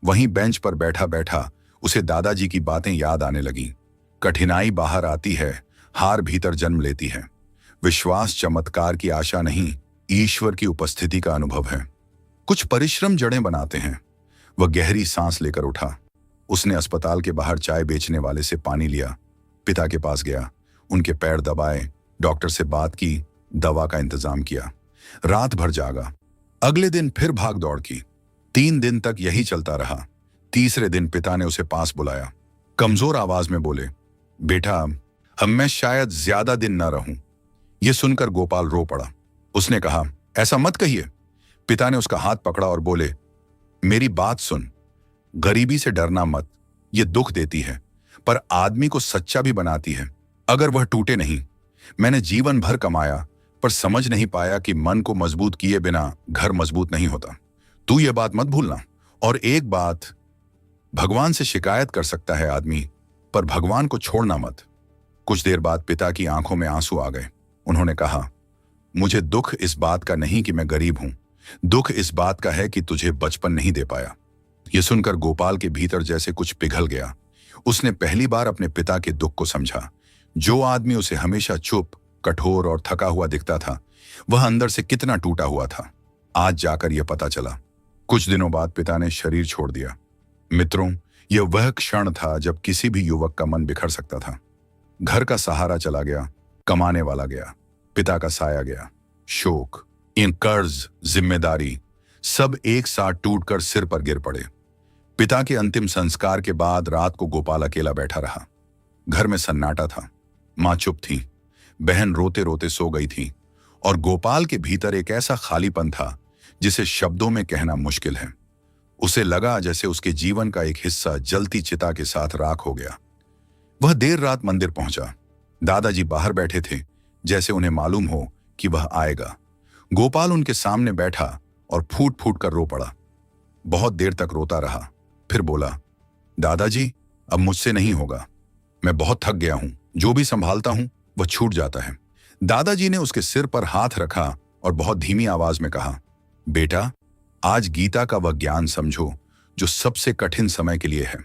वहीं बेंच पर बैठा बैठा उसे दादाजी की बातें याद आने लगीं। कठिनाई बाहर आती है, हार भीतर जन्म लेती है। विश्वास चमत्कार की आशा नहीं, ईश्वर की उपस्थिति का अनुभव है। कुछ परिश्रम जड़ें बनाते हैं। वह गहरी सांस लेकर उठा। उसने अस्पताल के बाहर चाय बेचने वाले से पानी लिया, पिता के पास गया, उनके पैर दबाए, डॉक्टर से बात की, दवा का इंतजाम किया। रात भर जागा। अगले दिन फिर भाग दौड़ की। 3 दिन तक यही चलता रहा। तीसरे दिन पिता ने उसे पास बुलाया। कमजोर आवाज में बोले, बेटा, अब मैं शायद ज्यादा दिन न रहूं। यह सुनकर गोपाल रो पड़ा। उसने कहा, ऐसा मत कहिए। पिता ने उसका हाथ पकड़ा और बोले, मेरी बात सुन, गरीबी से डरना मत। यह दुख देती है, पर आदमी को सच्चा भी बनाती है अगर वह टूटे नहीं। मैंने जीवन भर कमाया, पर समझ नहीं पाया कि मन को मजबूत किए बिना घर मजबूत नहीं होता। तू यह बात मत भूलना। और एक बात, भगवान से शिकायत कर सकता है आदमी, पर भगवान को छोड़ना मत। कुछ देर बाद पिता की आंखों में आंसू आ गए। उन्होंने कहा, मुझे दुख इस बात का नहीं कि मैं गरीब हूं, दुख इस बात का है कि तुझे बचपन नहीं दे पाया। यह सुनकर गोपाल के भीतर जैसे कुछ पिघल गया। उसने पहली बार अपने पिता के दुख को समझा। जो आदमी उसे हमेशा चुप, कठोर और थका हुआ दिखता था, वह अंदर से कितना टूटा हुआ था, आज जाकर यह पता चला। कुछ दिनों बाद पिता ने शरीर छोड़ दिया। मित्रों, यह वह क्षण था जब किसी भी युवक का मन बिखर सकता था। घर का सहारा चला गया, कमाने वाला गया, पिता का साया गया। शोक, इन कर्ज, जिम्मेदारी सब एक साथ टूटकर सिर पर गिर पड़े। पिता के अंतिम संस्कार के बाद रात को गोपाल अकेला बैठा रहा। घर में सन्नाटा था। मां चुप थी, बहन रोते रोते सो गई थी, और गोपाल के भीतर एक ऐसा खालीपन था जिसे शब्दों में कहना मुश्किल है। उसे लगा जैसे उसके जीवन का एक हिस्सा जलती चिता के साथ राख हो गया। वह देर रात मंदिर पहुंचा। दादाजी बाहर बैठे थे, जैसे उन्हें मालूम हो कि वह आएगा। गोपाल उनके सामने बैठा और फूट फूट कर रो पड़ा। बहुत देर तक रोता रहा, फिर बोला, दादाजी, अब मुझसे नहीं होगा। मैं बहुत थक गया हूं। जो भी संभालता हूं वह छूट जाता है। दादाजी ने उसके सिर पर हाथ रखा और बहुत धीमी आवाज में कहा, बेटा, आज गीता का वह ज्ञान समझो जो सबसे कठिन समय के लिए है।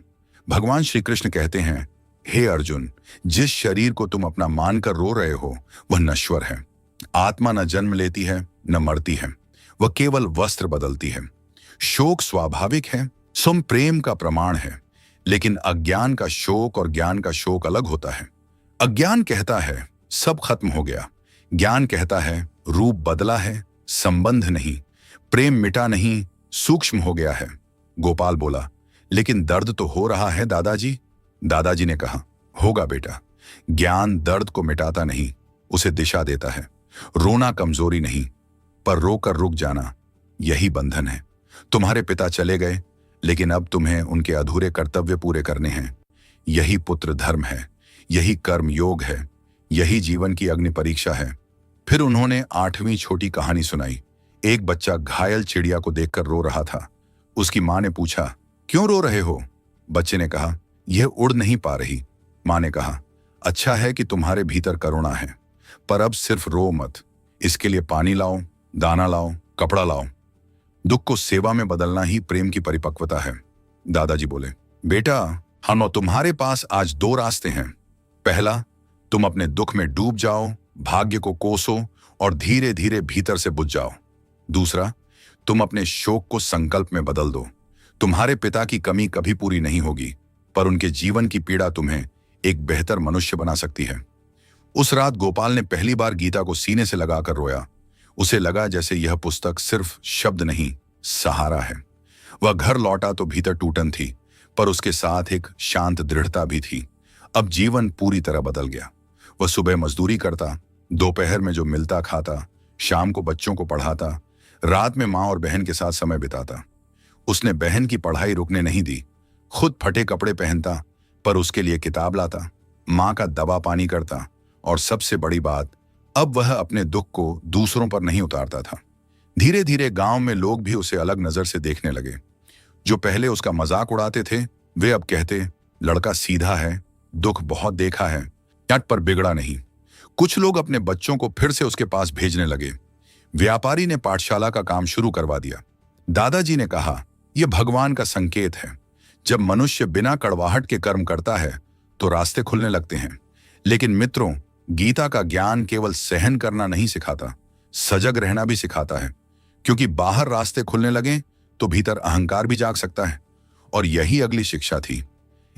भगवान श्री कृष्ण कहते हैं, हे अर्जुन, जिस शरीर को तुम अपना मानकर रो रहे हो वह नश्वर है। आत्मा न जन्म लेती है न मरती है, वह केवल वस्त्र बदलती है। शोक स्वाभाविक है, सुम प्रेम का प्रमाण है, लेकिन अज्ञान का शोक और ज्ञान का शोक अलग होता है। अज्ञान कहता है सब खत्म हो गया, ज्ञान कहता है रूप बदला है, संबंध नहीं, प्रेम मिटा नहीं, सूक्ष्म हो गया है। गोपाल बोला, लेकिन दर्द तो हो रहा है दादाजी। दादाजी ने कहा, होगा बेटा। ज्ञान दर्द को मिटाता नहीं, उसे दिशा देता है। रोना कमजोरी नहीं, पर रोकर रुक जाना यही बंधन है। तुम्हारे पिता चले गए, लेकिन अब तुम्हें उनके अधूरे कर्तव्य पूरे करने हैं। यही पुत्र धर्म है, यही कर्म योग है, यही जीवन की अग्नि परीक्षा है। फिर उन्होंने 8वीं छोटी कहानी सुनाई। एक बच्चा घायल चिड़िया को देखकर रो रहा था। उसकी मां ने पूछा, क्यों रो रहे हो? बच्चे ने कहा, यह उड़ नहीं पा रही। मां ने कहा, अच्छा है कि तुम्हारे भीतर करुणा है, पर अब सिर्फ रो मत। इसके लिए पानी लाओ, दाना लाओ, कपड़ा लाओ। दुख को सेवा में बदलना ही प्रेम की परिपक्वता है। दादाजी बोले, बेटा, हम और तुम्हारे पास आज 2 रास्ते हैं। पहला, तुम अपने दुख में डूब जाओ, भाग्य को कोसो और धीरे धीरे भीतर से बुझ जाओ। दूसरा, तुम अपने शोक को संकल्प में बदल दो। तुम्हारे पिता की कमी कभी पूरी नहीं होगी, पर उनके जीवन की पीड़ा तुम्हें एक बेहतर मनुष्य बना सकती है। उस रात गोपाल ने पहली बार गीता को सीने से लगाकर रोया। उसे लगा जैसे यह पुस्तक सिर्फ शब्द नहीं, सहारा है। वह घर लौटा तो भीतर टूटन थी, पर उसके साथ एक शांत दृढ़ता भी थी। अब जीवन पूरी तरह बदल गया। वह सुबह मजदूरी करता, दोपहर में जो मिलता खाता, शाम को बच्चों को पढ़ाता, रात में माँ और बहन के साथ समय बिताता। उसने बहन की पढ़ाई रुकने नहीं दी। खुद फटे कपड़े पहनता, पर उसके लिए किताब लाता, माँ का दवा पानी करता, और सबसे बड़ी बात, अब वह अपने दुख को दूसरों पर नहीं उतारता था। धीरे धीरे गांव में लोग भी उसे अलग नजर से देखने लगे। जो पहले उसका मजाक उड़ाते थे, वे अब कहते, लड़का सीधा है, दुख बहुत देखा है, टट पर बिगड़ा नहीं। कुछ लोग अपने बच्चों को फिर से उसके पास भेजने लगे। व्यापारी ने पाठशाला का काम शुरू करवा दिया। दादाजी ने कहा, यह भगवान का संकेत है। जब मनुष्य बिना कड़वाहट के कर्म करता है तो रास्ते खुलने लगते हैं। लेकिन मित्रों, गीता का ज्ञान केवल सहन करना नहीं सिखाता, सजग रहना भी सिखाता है। क्योंकि बाहर रास्ते खुलने लगे तो भीतर अहंकार भी जाग सकता है। और यही अगली शिक्षा थी।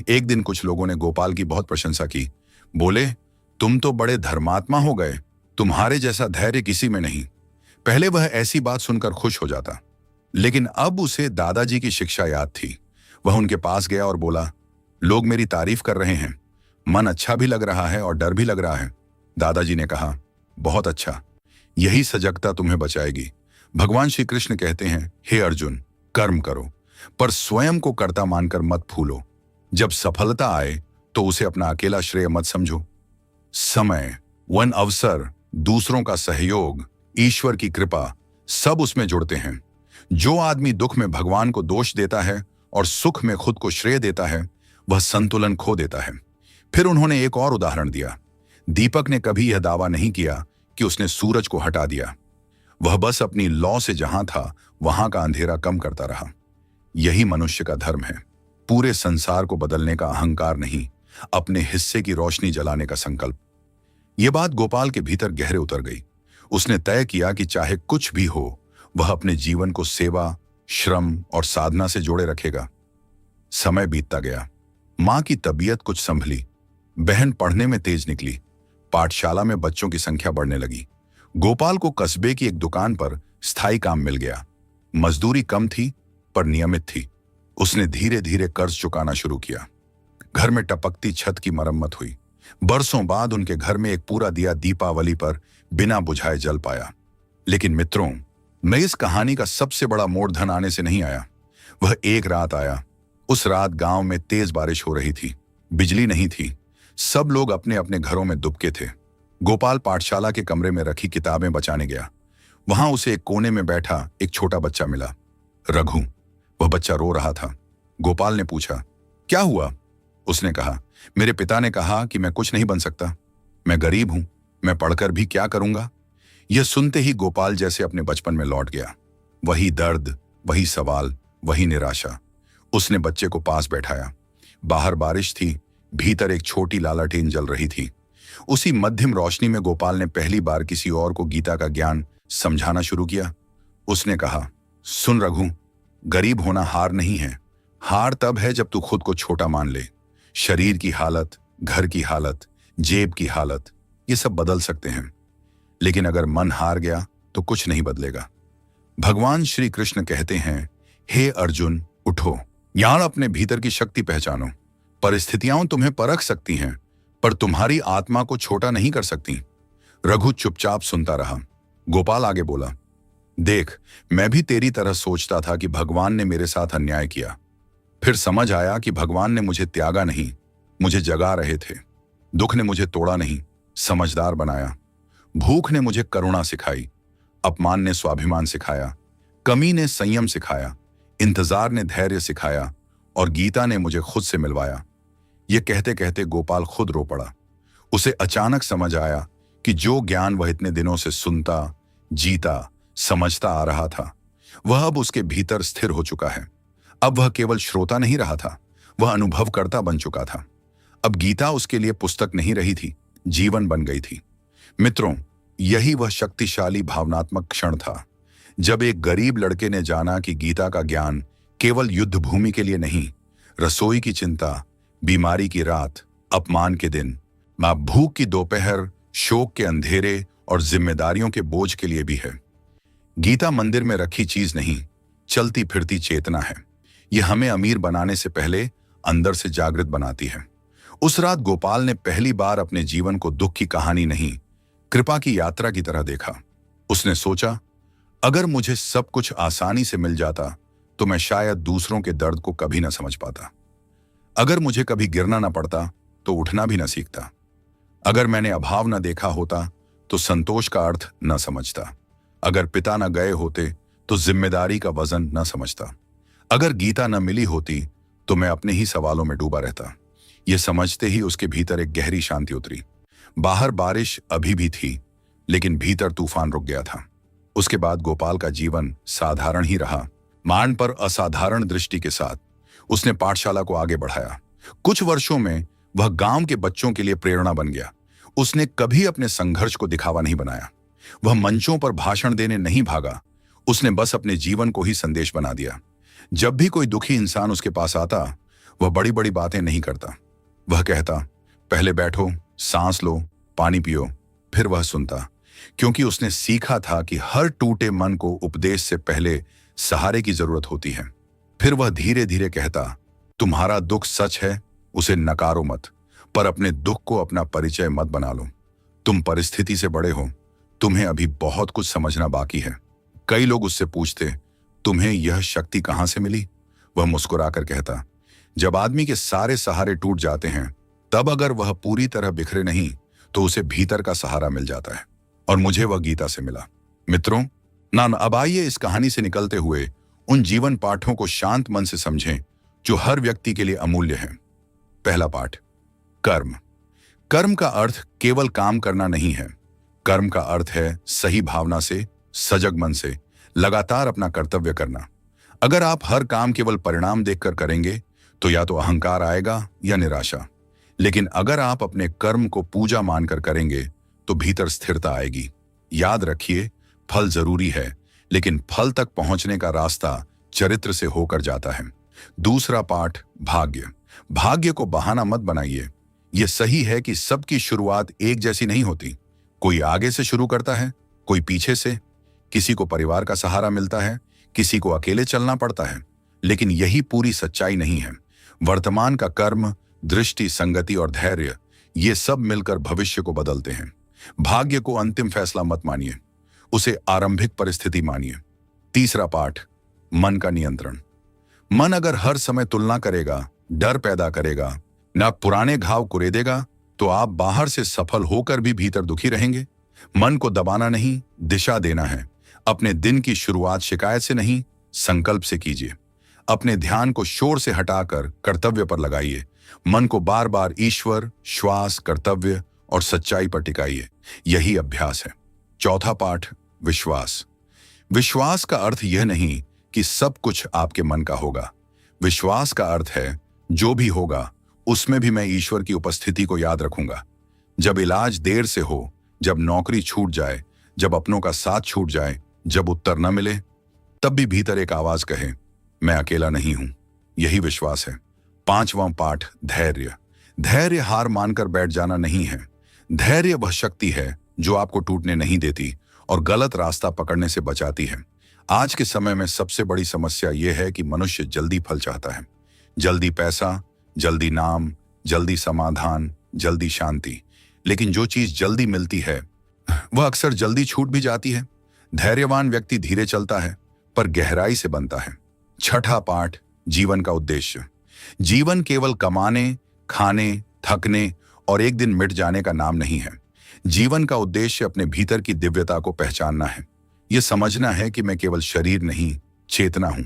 एक दिन कुछ लोगों ने गोपाल की बहुत प्रशंसा की। बोले, तुम तो बड़े धर्मात्मा हो गए, तुम्हारे जैसा धैर्य किसी में नहीं। पहले वह ऐसी बात सुनकर खुश हो जाता, लेकिन अब उसे दादाजी की शिक्षा याद थी। वह उनके पास गया और बोला, लोग मेरी तारीफ कर रहे हैं, मन अच्छा भी लग रहा है और डर भी लग रहा है। दादाजी ने कहा, बहुत अच्छा, यही सजगता तुम्हें बचाएगी। भगवान श्री कृष्ण कहते हैं, हे अर्जुन, कर्म करो, पर स्वयं को कर्ता मानकर मत फूलो। जब सफलता आए तो उसे अपना अकेला श्रेय मत समझो। समय, वन अवसर, दूसरों का सहयोग, ईश्वर की कृपा, सब उसमें जुड़ते हैं। जो आदमी दुख में भगवान को दोष देता है और सुख में खुद को श्रेय देता है, वह संतुलन खो देता है। फिर उन्होंने एक और उदाहरण दिया। दीपक ने कभी यह दावा नहीं किया कि उसने सूरज को हटा दिया। वह बस अपनी लौ से जहां था वहां का अंधेरा कम करता रहा। यही मनुष्य का धर्म है। पूरे संसार को बदलने का अहंकार नहीं, अपने हिस्से की रोशनी जलाने का संकल्प। यह बात गोपाल के भीतर गहरे उतर गई। उसने तय किया कि चाहे कुछ भी हो, वह अपने जीवन को सेवा, श्रम और साधना से जोड़े रखेगा। समय बीतता गया। मां की तबीयत कुछ संभली, बहन पढ़ने में तेज निकली, पाठशाला में बच्चों की संख्या बढ़ने लगी। गोपाल को कस्बे की एक दुकान पर स्थायी काम मिल गया। मजदूरी कम थी पर नियमित थी। उसने धीरे धीरे कर्ज चुकाना शुरू किया। घर में टपकती छत की मरम्मत हुई। बरसों बाद उनके घर में एक पूरा दिया दीपावली पर बिना बुझाए जल पाया। लेकिन मित्रों, मैं इस कहानी का सबसे बड़ा मोड़ धन आने से नहीं आया। वह एक रात आया। उस रात गांव में तेज बारिश हो रही थी। बिजली नहीं थी। सब लोग अपने अपने घरों में दुबके थे। गोपाल पाठशाला के कमरे में रखी किताबें बचाने गया। वहां उसे एक कोने में बैठा एक छोटा बच्चा मिला, रघु। वह बच्चा रो रहा था। गोपाल ने पूछा, क्या हुआ? उसने कहा, मेरे पिता ने कहा कि मैं कुछ नहीं बन सकता। मैं गरीब हूं, मैं पढ़कर भी क्या करूंगा? यह सुनते ही गोपाल जैसे अपने बचपन में लौट गया। वही दर्द, वही सवाल, वही निराशा। उसने बच्चे को पास बैठाया। बाहर बारिश थी, भीतर एक छोटी लालटेन जल रही थी। उसी मध्यम रोशनी में गोपाल ने पहली बार किसी और को गीता का ज्ञान समझाना शुरू किया। उसने कहा, सुन रघु, गरीब होना हार नहीं है। हार तब है जब तू खुद को छोटा मान ले। शरीर की हालत, घर की हालत, जेब की हालत, ये सब बदल सकते हैं, लेकिन अगर मन हार गया तो कुछ नहीं बदलेगा। भगवान श्री कृष्ण कहते हैं, हे अर्जुन, उठो, यहां अपने भीतर की शक्ति पहचानो। परिस्थितियां तुम्हें परख सकती हैं, पर तुम्हारी आत्मा को छोटा नहीं कर सकती। रघु चुपचाप सुनता रहा। गोपाल आगे बोला, देख, मैं भी तेरी तरह सोचता था कि भगवान ने मेरे साथ अन्याय किया। फिर समझ आया कि भगवान ने मुझे त्यागा नहीं, मुझे जगा रहे थे। दुख ने मुझे तोड़ा नहीं, समझदार बनाया। भूख ने मुझे करुणा सिखाई, अपमान ने स्वाभिमान सिखाया, कमी ने संयम सिखाया, इंतजार ने धैर्य सिखाया और गीता ने मुझे खुद से मिलवाया। ये कहते कहते गोपाल खुद रो पड़ा। उसे अचानक समझ आया कि जो ज्ञान वह इतने दिनों से सुनता, जीता, समझता आ रहा था, वह अब उसके भीतर स्थिर हो चुका है। अब वह केवल श्रोता नहीं रहा था, वह अनुभवकर्ता बन चुका था। अब गीता उसके लिए पुस्तक नहीं रही थी, जीवन बन गई थी। मित्रों, यही वह शक्तिशाली भावनात्मक क्षण था जब एक गरीब लड़के ने जाना कि गीता का ज्ञान केवल युद्ध भूमि के लिए नहीं, रसोई की चिंता, बीमारी की रात, अपमान के दिन, मां भूख की दोपहर, शोक के अंधेरे और जिम्मेदारियों के बोझ के लिए भी है। गीता मंदिर में रखी चीज नहीं, चलती फिरती चेतना है। यह हमें अमीर बनाने से पहले अंदर से जागृत बनाती है। उस रात गोपाल ने पहली बार अपने जीवन को दुख की कहानी नहीं, कृपा की यात्रा की तरह देखा। उसने सोचा, अगर मुझे सब कुछ आसानी से मिल जाता तो मैं शायद दूसरों के दर्द को कभी ना समझ पाता। अगर मुझे कभी गिरना ना पड़ता तो उठना भी ना सीखता। अगर मैंने अभाव न देखा होता तो संतोष का अर्थ न समझता। अगर पिता न गए होते तो जिम्मेदारी का वजन न समझता। अगर गीता न मिली होती तो मैं अपने ही सवालों में डूबा रहता। यह समझते ही उसके भीतर एक गहरी शांति उतरी। बाहर बारिश अभी भी थी, लेकिन भीतर तूफान रुक गया था। उसके बाद गोपाल का जीवन साधारण ही रहा, मान पर असाधारण दृष्टि के साथ। उसने पाठशाला को आगे बढ़ाया। कुछ वर्षों में वह गांव के बच्चों के लिए प्रेरणा बन गया। उसने कभी अपने संघर्ष को दिखावा नहीं बनाया। वह मंचों पर भाषण देने नहीं भागा, उसने बस अपने जीवन को ही संदेश बना दिया। जब भी कोई दुखी इंसान उसके पास आता, वह बड़ी बड़ी बातें नहीं करता। वह कहता, पहले बैठो, सांस लो, पानी पियो। फिर वह सुनता, क्योंकि उसने सीखा था कि हर टूटे मन को उपदेश से पहले सहारे की जरूरत होती है। फिर वह धीरे धीरे कहता, तुम्हारा दुख सच है, उसे नकारो मत, पर अपने दुख को अपना परिचय मत बना लो। तुम परिस्थिति से बड़े हो, तुम्हें अभी बहुत कुछ समझना बाकी है। कई लोग उससे पूछते, तुम्हें यह शक्ति कहां से मिली? वह मुस्कुराकर कहता, जब आदमी के सारे सहारे टूट जाते हैं, तब अगर वह पूरी तरह बिखरे नहीं तो उसे भीतर का सहारा मिल जाता है। और मुझे वह गीता से मिला। मित्रों, अब आइए इस कहानी से निकलते हुए उन जीवन पाठों को शांत मन से समझें जो हर व्यक्ति के लिए अमूल्य हैं। पहला पाठ, कर्म। कर्म का अर्थ केवल काम करना नहीं है। कर्म का अर्थ है सही भावना से, सजग मन से लगातार अपना कर्तव्य करना। अगर आप हर काम केवल परिणाम देखकर करेंगे तो या तो अहंकार आएगा या निराशा। लेकिन अगर आप अपने कर्म को पूजा मानकर करेंगे तो भीतर स्थिरता आएगी। याद रखिए, फल जरूरी है, लेकिन फल तक पहुंचने का रास्ता चरित्र से होकर जाता है। दूसरा पाठ, भाग्य। भाग्य को बहाना मत बनाइए। यह सही है कि सबकी शुरुआत एक जैसी नहीं होती। कोई आगे से शुरू करता है, कोई पीछे से। किसी को परिवार का सहारा मिलता है, किसी को अकेले चलना पड़ता है। लेकिन यही पूरी सच्चाई नहीं है। वर्तमान का कर्म, दृष्टि, संगति और धैर्य, ये सब मिलकर भविष्य को बदलते हैं। भाग्य को अंतिम फैसला मत मानिए, उसे आरंभिक परिस्थिति मानिए। तीसरा पाठ, मन का नियंत्रण। मन अगर हर समय तुलना करेगा, डर पैदा करेगा, ना पुराने घाव कुरेदेगा, तो आप बाहर से सफल होकर भी भीतर दुखी रहेंगे। मन को दबाना नहीं, दिशा देना है। अपने दिन की शुरुआत शिकायत से नहीं, संकल्प से कीजिए। अपने ध्यान को शोर से हटाकर कर्तव्य पर लगाइए। मन को बार बार ईश्वर, श्वास, कर्तव्य और सच्चाई पर टिकाइए। यही अभ्यास है। चौथा पाठ, विश्वास। विश्वास का अर्थ यह नहीं कि सब कुछ आपके मन का होगा। विश्वास का अर्थ है जो भी होगा उसमें भी मैं ईश्वर की उपस्थिति को याद रखूंगा। जब इलाज देर से हो, जब नौकरी छूट जाए, जब अपनों का साथ छूट जाए, जब उत्तर न मिले, तब भी भीतर एक आवाज कहे, मैं अकेला नहीं हूं। यही विश्वास है। पांचवां पाठ, धैर्य। धैर्य हार मानकर बैठ जाना नहीं है। धैर्य वह शक्ति है जो आपको टूटने नहीं देती और गलत रास्ता पकड़ने से बचाती है। आज के समय में सबसे बड़ी समस्या यह है कि मनुष्य जल्दी फल चाहता है। जल्दी पैसा, जल्दी नाम, जल्दी समाधान, जल्दी शांति। लेकिन जो चीज जल्दी मिलती है वह अक्सर जल्दी छूट भी जाती है। धैर्यवान व्यक्ति धीरे चलता है पर गहराई से बनता है। छठा पाठ, जीवन का उद्देश्य। जीवन केवल कमाने, खाने, थकने और एक दिन मिट जाने का नाम नहीं है। जीवन का उद्देश्य अपने भीतर की दिव्यता को पहचानना है। यह समझना है कि मैं केवल शरीर नहीं, चेतना हूं।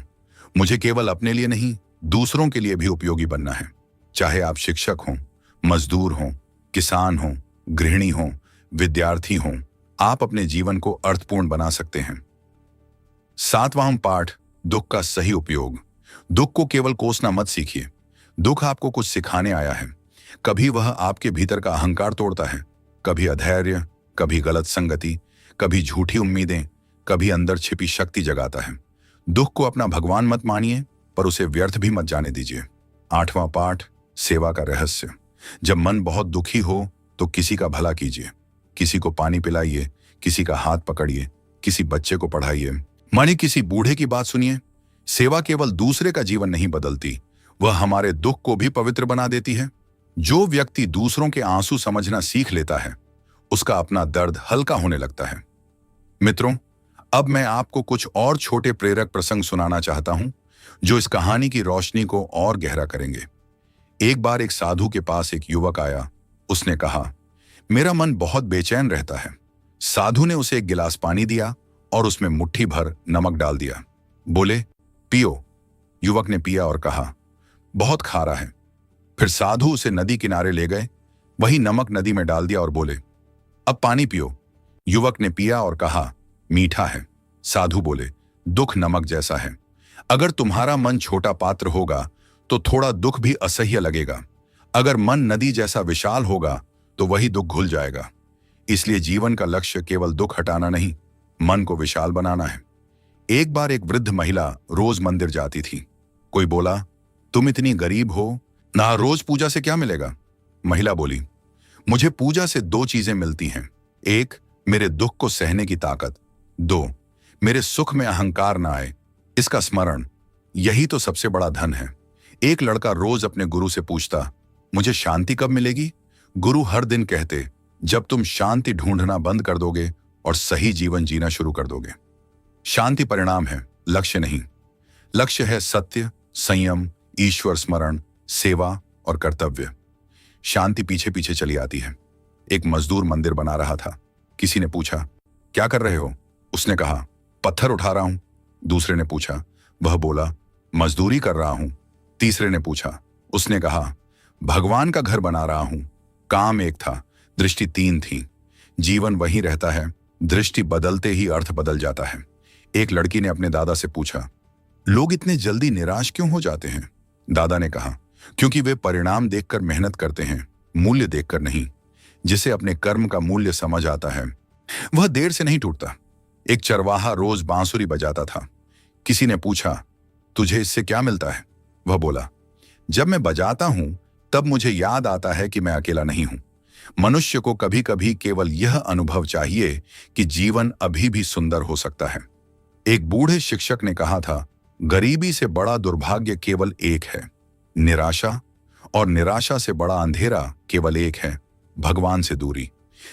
मुझे केवल अपने लिए नहीं, दूसरों के लिए भी उपयोगी बनना है। चाहे आप शिक्षक हों, मजदूर हों, किसान हों, गृहिणी हों, विद्यार्थी हों, आप अपने जीवन को अर्थपूर्ण बना सकते हैं। सातवां पाठ, दुख का सही उपयोग। दुख को केवल कोसना मत सीखिए। दुख आपको कुछ सिखाने आया है। कभी वह आपके भीतर का अहंकार तोड़ता है, कभी अधैर्य, कभी गलत संगति, कभी झूठी उम्मीदें, कभी अंदर छिपी शक्ति जगाता है। दुख को अपना भगवान मत मानिए, पर उसे व्यर्थ भी मत जाने दीजिए। आठवां पाठ, सेवा का रहस्य। जब मन बहुत दुखी हो तो किसी का भला कीजिए। किसी को पानी पिलाइए, किसी का हाथ पकड़िए, किसी बच्चे को पढ़ाइए, माने किसी बूढ़े की बात सुनिए। सेवा केवल दूसरे का जीवन नहीं बदलती, वह हमारे दुख को भी पवित्र बना देती है। जो व्यक्ति दूसरों के आंसू समझना सीख लेता है, उसका अपना दर्द हल्का होने लगता है। मित्रों, अब मैं आपको कुछ और छोटे प्रेरक प्रसंग सुनाना चाहता हूं जो इस कहानी की रोशनी को और गहरा करेंगे। एक बार एक साधु के पास एक युवक आया। उसने कहा, मेरा मन बहुत बेचैन रहता है। साधु ने उसे एक गिलास पानी दिया और उसमें मुट्ठी भर नमक डाल दिया। बोले, पियो। युवक ने पिया और कहा, बहुत खारा है। फिर साधु उसे नदी किनारे ले गए, वही नमक नदी में डाल दिया और बोले, अब पानी पियो। युवक ने पिया और कहा, मीठा है। साधु बोले, दुख नमक जैसा है। अगर तुम्हारा मन छोटा पात्र होगा तो थोड़ा दुख भी असह्य लगेगा। अगर मन नदी जैसा विशाल होगा तो वही दुख घुल जाएगा। इसलिए जीवन का लक्ष्य केवल दुख हटाना नहीं, मन को विशाल बनाना है। एक बार एक वृद्ध महिला रोज मंदिर जाती थी। कोई बोला, तुम इतनी गरीब हो, ना रोज पूजा से क्या मिलेगा? महिला बोली, मुझे पूजा से दो चीजें मिलती हैं। एक, मेरे दुख को सहने की ताकत। दो, मेरे सुख में अहंकार ना आए, इसका स्मरण। यही तो सबसे बड़ा धन है। एक लड़का रोज अपने गुरु से पूछता, मुझे शांति कब मिलेगी? गुरु हर दिन कहते, जब तुम शांति ढूंढना बंद कर दोगे और सही जीवन जीना शुरू कर दोगे। शांति परिणाम है, लक्ष्य नहीं। लक्ष्य है सत्य, संयम, ईश्वर स्मरण, सेवा और कर्तव्य। शांति पीछे पीछे चली आती है। एक मजदूर मंदिर बना रहा था। किसी ने पूछा, क्या कर रहे हो? उसने कहा, पत्थर उठा रहा हूं। दूसरे ने पूछा, वह बोला, मजदूरी कर रहा हूं। तीसरे ने पूछा, उसने कहा, भगवान का घर बना रहा हूं। काम एक था, दृष्टि तीन थी। जीवन वहीं रहता है, दृष्टि बदलते ही अर्थ बदल जाता है। एक लड़की ने अपने दादा से पूछा, लोग इतने जल्दी निराश क्यों हो जाते हैं? दादा ने कहा, क्योंकि वे परिणाम देखकर मेहनत करते हैं, मूल्य देखकर नहीं। जिसे अपने कर्म का मूल्य समझ आता है वह देर से नहीं टूटता। एक चरवाहा रोज बांसुरी बजाता था। किसी ने पूछा, तुझे इससे क्या मिलता है? वह बोला, जब मैं बजाता हूं तब मुझे याद आता है कि मैं अकेला नहीं हूं। मनुष्य को कभी कभी केवल यह अनुभव चाहिए कि जीवन अभी भी सुंदर हो सकता है। एक बूढ़े शिक्षक ने कहा था, गरीबी से बड़ा दुर्भाग्य केवल एक है, निराशा, और निराशा से बड़ा अंधेरा केवल एक है, भगवान से दूरी।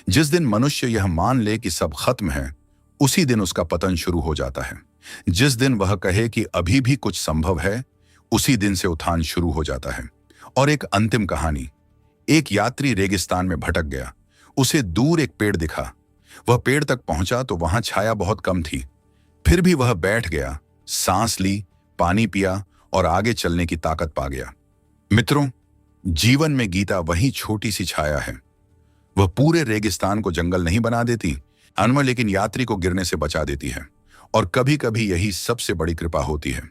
जिस दिन मनुष्य यह मान ले कि सब खत्म है, उसी दिन उसका पतन शुरू हो जाता है। जिस दिन वह कहे कि अभी भी कुछ संभव है, उसी दिन से उत्थान शुरू हो जाता है। और एक अंतिम कहानी। एक यात्री रेगिस्तान में भटक गया। उसे दूर एक पेड़ दिखा। वह पेड़ तक पहुंचा तो वहां छाया बहुत कम थी। फिर भी वह बैठ गया, सांस ली, पानी पिया और आगे चलने की ताकत पा गया। मित्रों, जीवन में गीता वही छोटी सी छाया है। वह पूरे रेगिस्तान को जंगल नहीं बना देती अनवर, लेकिन यात्री को गिरने से बचा देती है। और कभी कभी यही सबसे बड़ी कृपा होती है।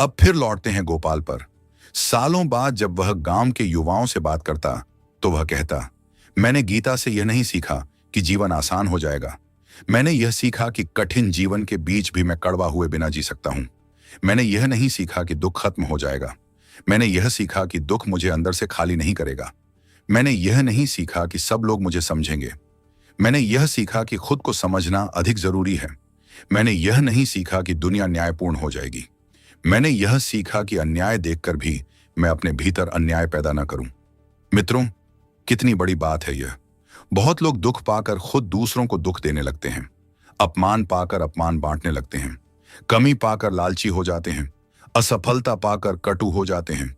अब फिर लौटते हैं गोपाल पर। सालों बाद जब वह गांव के युवाओं से बात करता तो वह कहता, मैंने गीता से यह नहीं सीखा कि जीवन आसान हो जाएगा। मैंने यह सीखा कि कठिन जीवन के बीच भी मैं कड़वा हुए बिना जी सकता हूं। मैंने यह नहीं सीखा कि दुख खत्म हो जाएगा। मैंने यह सीखा कि दुख मुझे अंदर से खाली नहीं करेगा। मैंने यह नहीं सीखा कि सब लोग मुझे समझेंगे। मैंने यह सीखा कि खुद को समझना अधिक जरूरी है। मैंने यह नहीं सीखा कि दुनिया न्यायपूर्ण हो जाएगी। मैंने यह सीखा कि अन्याय देखकर भी मैं अपने भीतर अन्याय पैदा न करूं। मित्रों, कितनी बड़ी बात है यह। बहुत लोग दुख पाकर खुद दूसरों को दुख देने लगते हैं। अपमान पाकर अपमान बांटने लगते हैं। कमी पाकर लालची हो जाते हैं। असफलता पाकर कटु हो जाते हैं।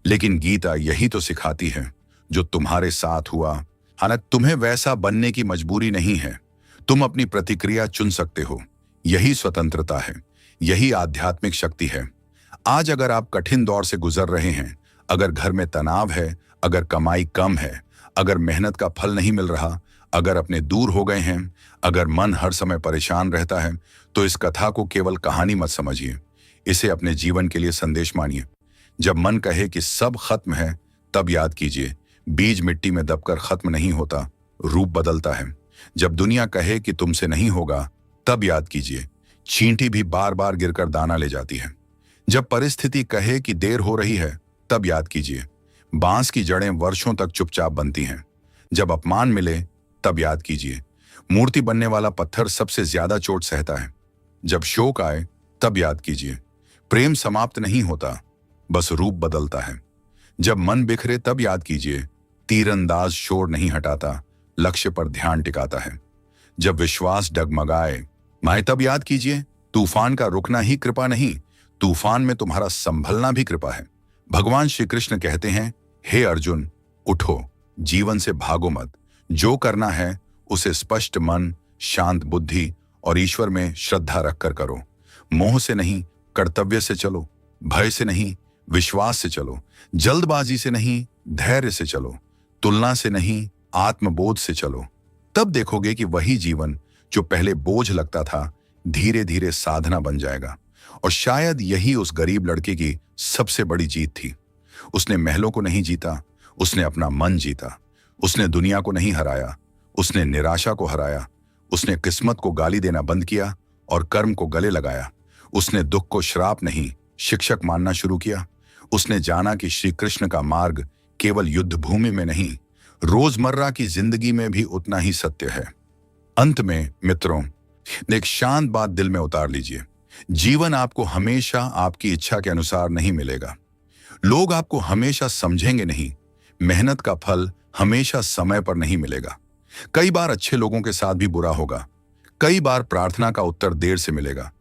लेकिन गीता यही तो सिखाती है, जो तुम्हारे साथ हुआ, हालांकि तुम्हें वैसा बनने की मजबूरी नहीं है। तुम अपनी प्रतिक्रिया चुन सकते हो। यही स्वतंत्रता है, यही आध्यात्मिक शक्ति है। आज अगर आप कठिन दौर से गुजर रहे हैं, अगर घर में तनाव है, अगर कमाई कम है, अगर मेहनत का फल नहीं मिल रहा, अगर अपने दूर हो गए हैं, अगर मन हर समय परेशान रहता है, तो इस कथा को केवल कहानी मत समझिए। इसे अपने जीवन के लिए संदेश मानिए। जब मन कहे कि सब खत्म है, तब याद कीजिए, बीज मिट्टी में दबकर खत्म नहीं होता, रूप बदलता है। जब दुनिया कहे कि तुमसे नहीं होगा, तब याद कीजिए, चींटी भी बार बार गिरकर दाना ले जाती है। जब परिस्थिति कहे कि देर हो रही है, तब याद कीजिए, बांस की जड़ें वर्षों तक चुपचाप बनती हैं। जब अपमान मिले, तब याद कीजिए, मूर्ति बनने वाला पत्थर सबसे ज्यादा चोट सहता है। जब शोक आए, तब याद कीजिए, प्रेम समाप्त नहीं होता, बस रूप बदलता है। जब मन बिखरे, तब याद कीजिए, तीरंदाज शोर नहीं हटाता, लक्ष्य पर ध्यान टिकाता है। जब विश्वास डगमगाए माए, तब याद कीजिए, तूफान का रुकना ही कृपा नहीं, तूफान में तुम्हारा संभलना भी कृपा है। भगवान श्री कृष्ण कहते हैं, हे अर्जुन, उठो, जीवन से भागो मत। जो करना है उसे स्पष्ट मन, शांत बुद्धि और ईश्वर में श्रद्धा रखकर करो। मोह से नहीं, कर्तव्य से चलो। भय से नहीं, विश्वास से चलो। जल्दबाजी से नहीं, धैर्य से चलो। तुलना से नहीं, आत्मबोध से चलो। तब देखोगे कि वही जीवन जो पहले बोझ लगता था, धीरे धीरे साधना बन जाएगा। और शायद यही उस गरीब लड़के की सबसे बड़ी जीत थी। उसने महलों को नहीं जीता, उसने अपना मन जीता। उसने दुनिया को नहीं हराया, उसने निराशा को हराया। उसने किस्मत को गाली देना बंद किया और कर्म को गले लगाया। उसने दुख को श्राप नहीं, शिक्षक मानना शुरू किया। उसने जाना कि श्री कृष्ण का मार्ग केवल युद्ध भूमि में नहीं, रोजमर्रा की जिंदगी में भी उतना ही सत्य है। अंत में मित्रों, एक शांत बात दिल में उतार लीजिए। जीवन आपको हमेशा आपकी इच्छा के अनुसार नहीं मिलेगा। लोग आपको हमेशा समझेंगे नहीं। मेहनत का फल हमेशा समय पर नहीं मिलेगा। कई बार अच्छे लोगों के साथ भी बुरा होगा। कई बार प्रार्थना का उत्तर देर से मिलेगा।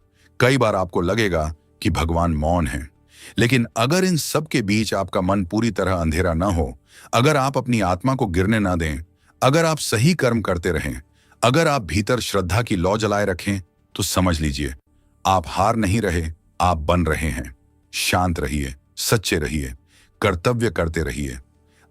कई बार आपको लगेगा कि भगवान मौन है। लेकिन अगर इन सब के बीच आपका मन पूरी तरह अंधेरा न हो, अगर आप अपनी आत्मा को गिरने ना दें, अगर आप सही कर्म करते रहें, अगर आप भीतर श्रद्धा की लौ जलाए रखें, तो समझ लीजिए, आप हार नहीं रहे, आप बन रहे हैं। शांत रहिए, सच्चे रहिए, कर्तव्य करते रहिए।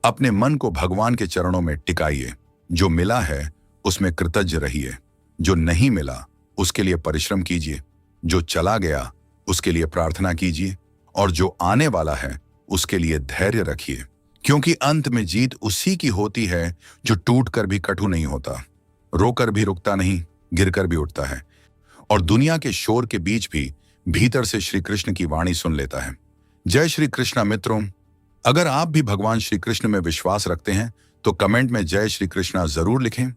अपने मन को भगवान के चरणों में टिकाइए। जो मिला है उसमें कृतज्ञ रहिए। जो नहीं मिला उसके लिए परिश्रम कीजिए। जो चला गया उसके लिए प्रार्थना कीजिए। और जो आने वाला है उसके लिए धैर्य रखिए, क्योंकि अंत में जीत उसी की होती है जो टूटकर भी कटु नहीं होता, रोकर भी रुकता नहीं, गिरकर भी उठता है, और दुनिया के शोर के बीच भी भीतर से श्री कृष्ण की वाणी सुन लेता है। जय श्री कृष्ण मित्रों। अगर आप भी भगवान श्री कृष्ण में विश्वास रखते हैं तो कमेंट में जय श्री कृष्ण जरूर लिखें।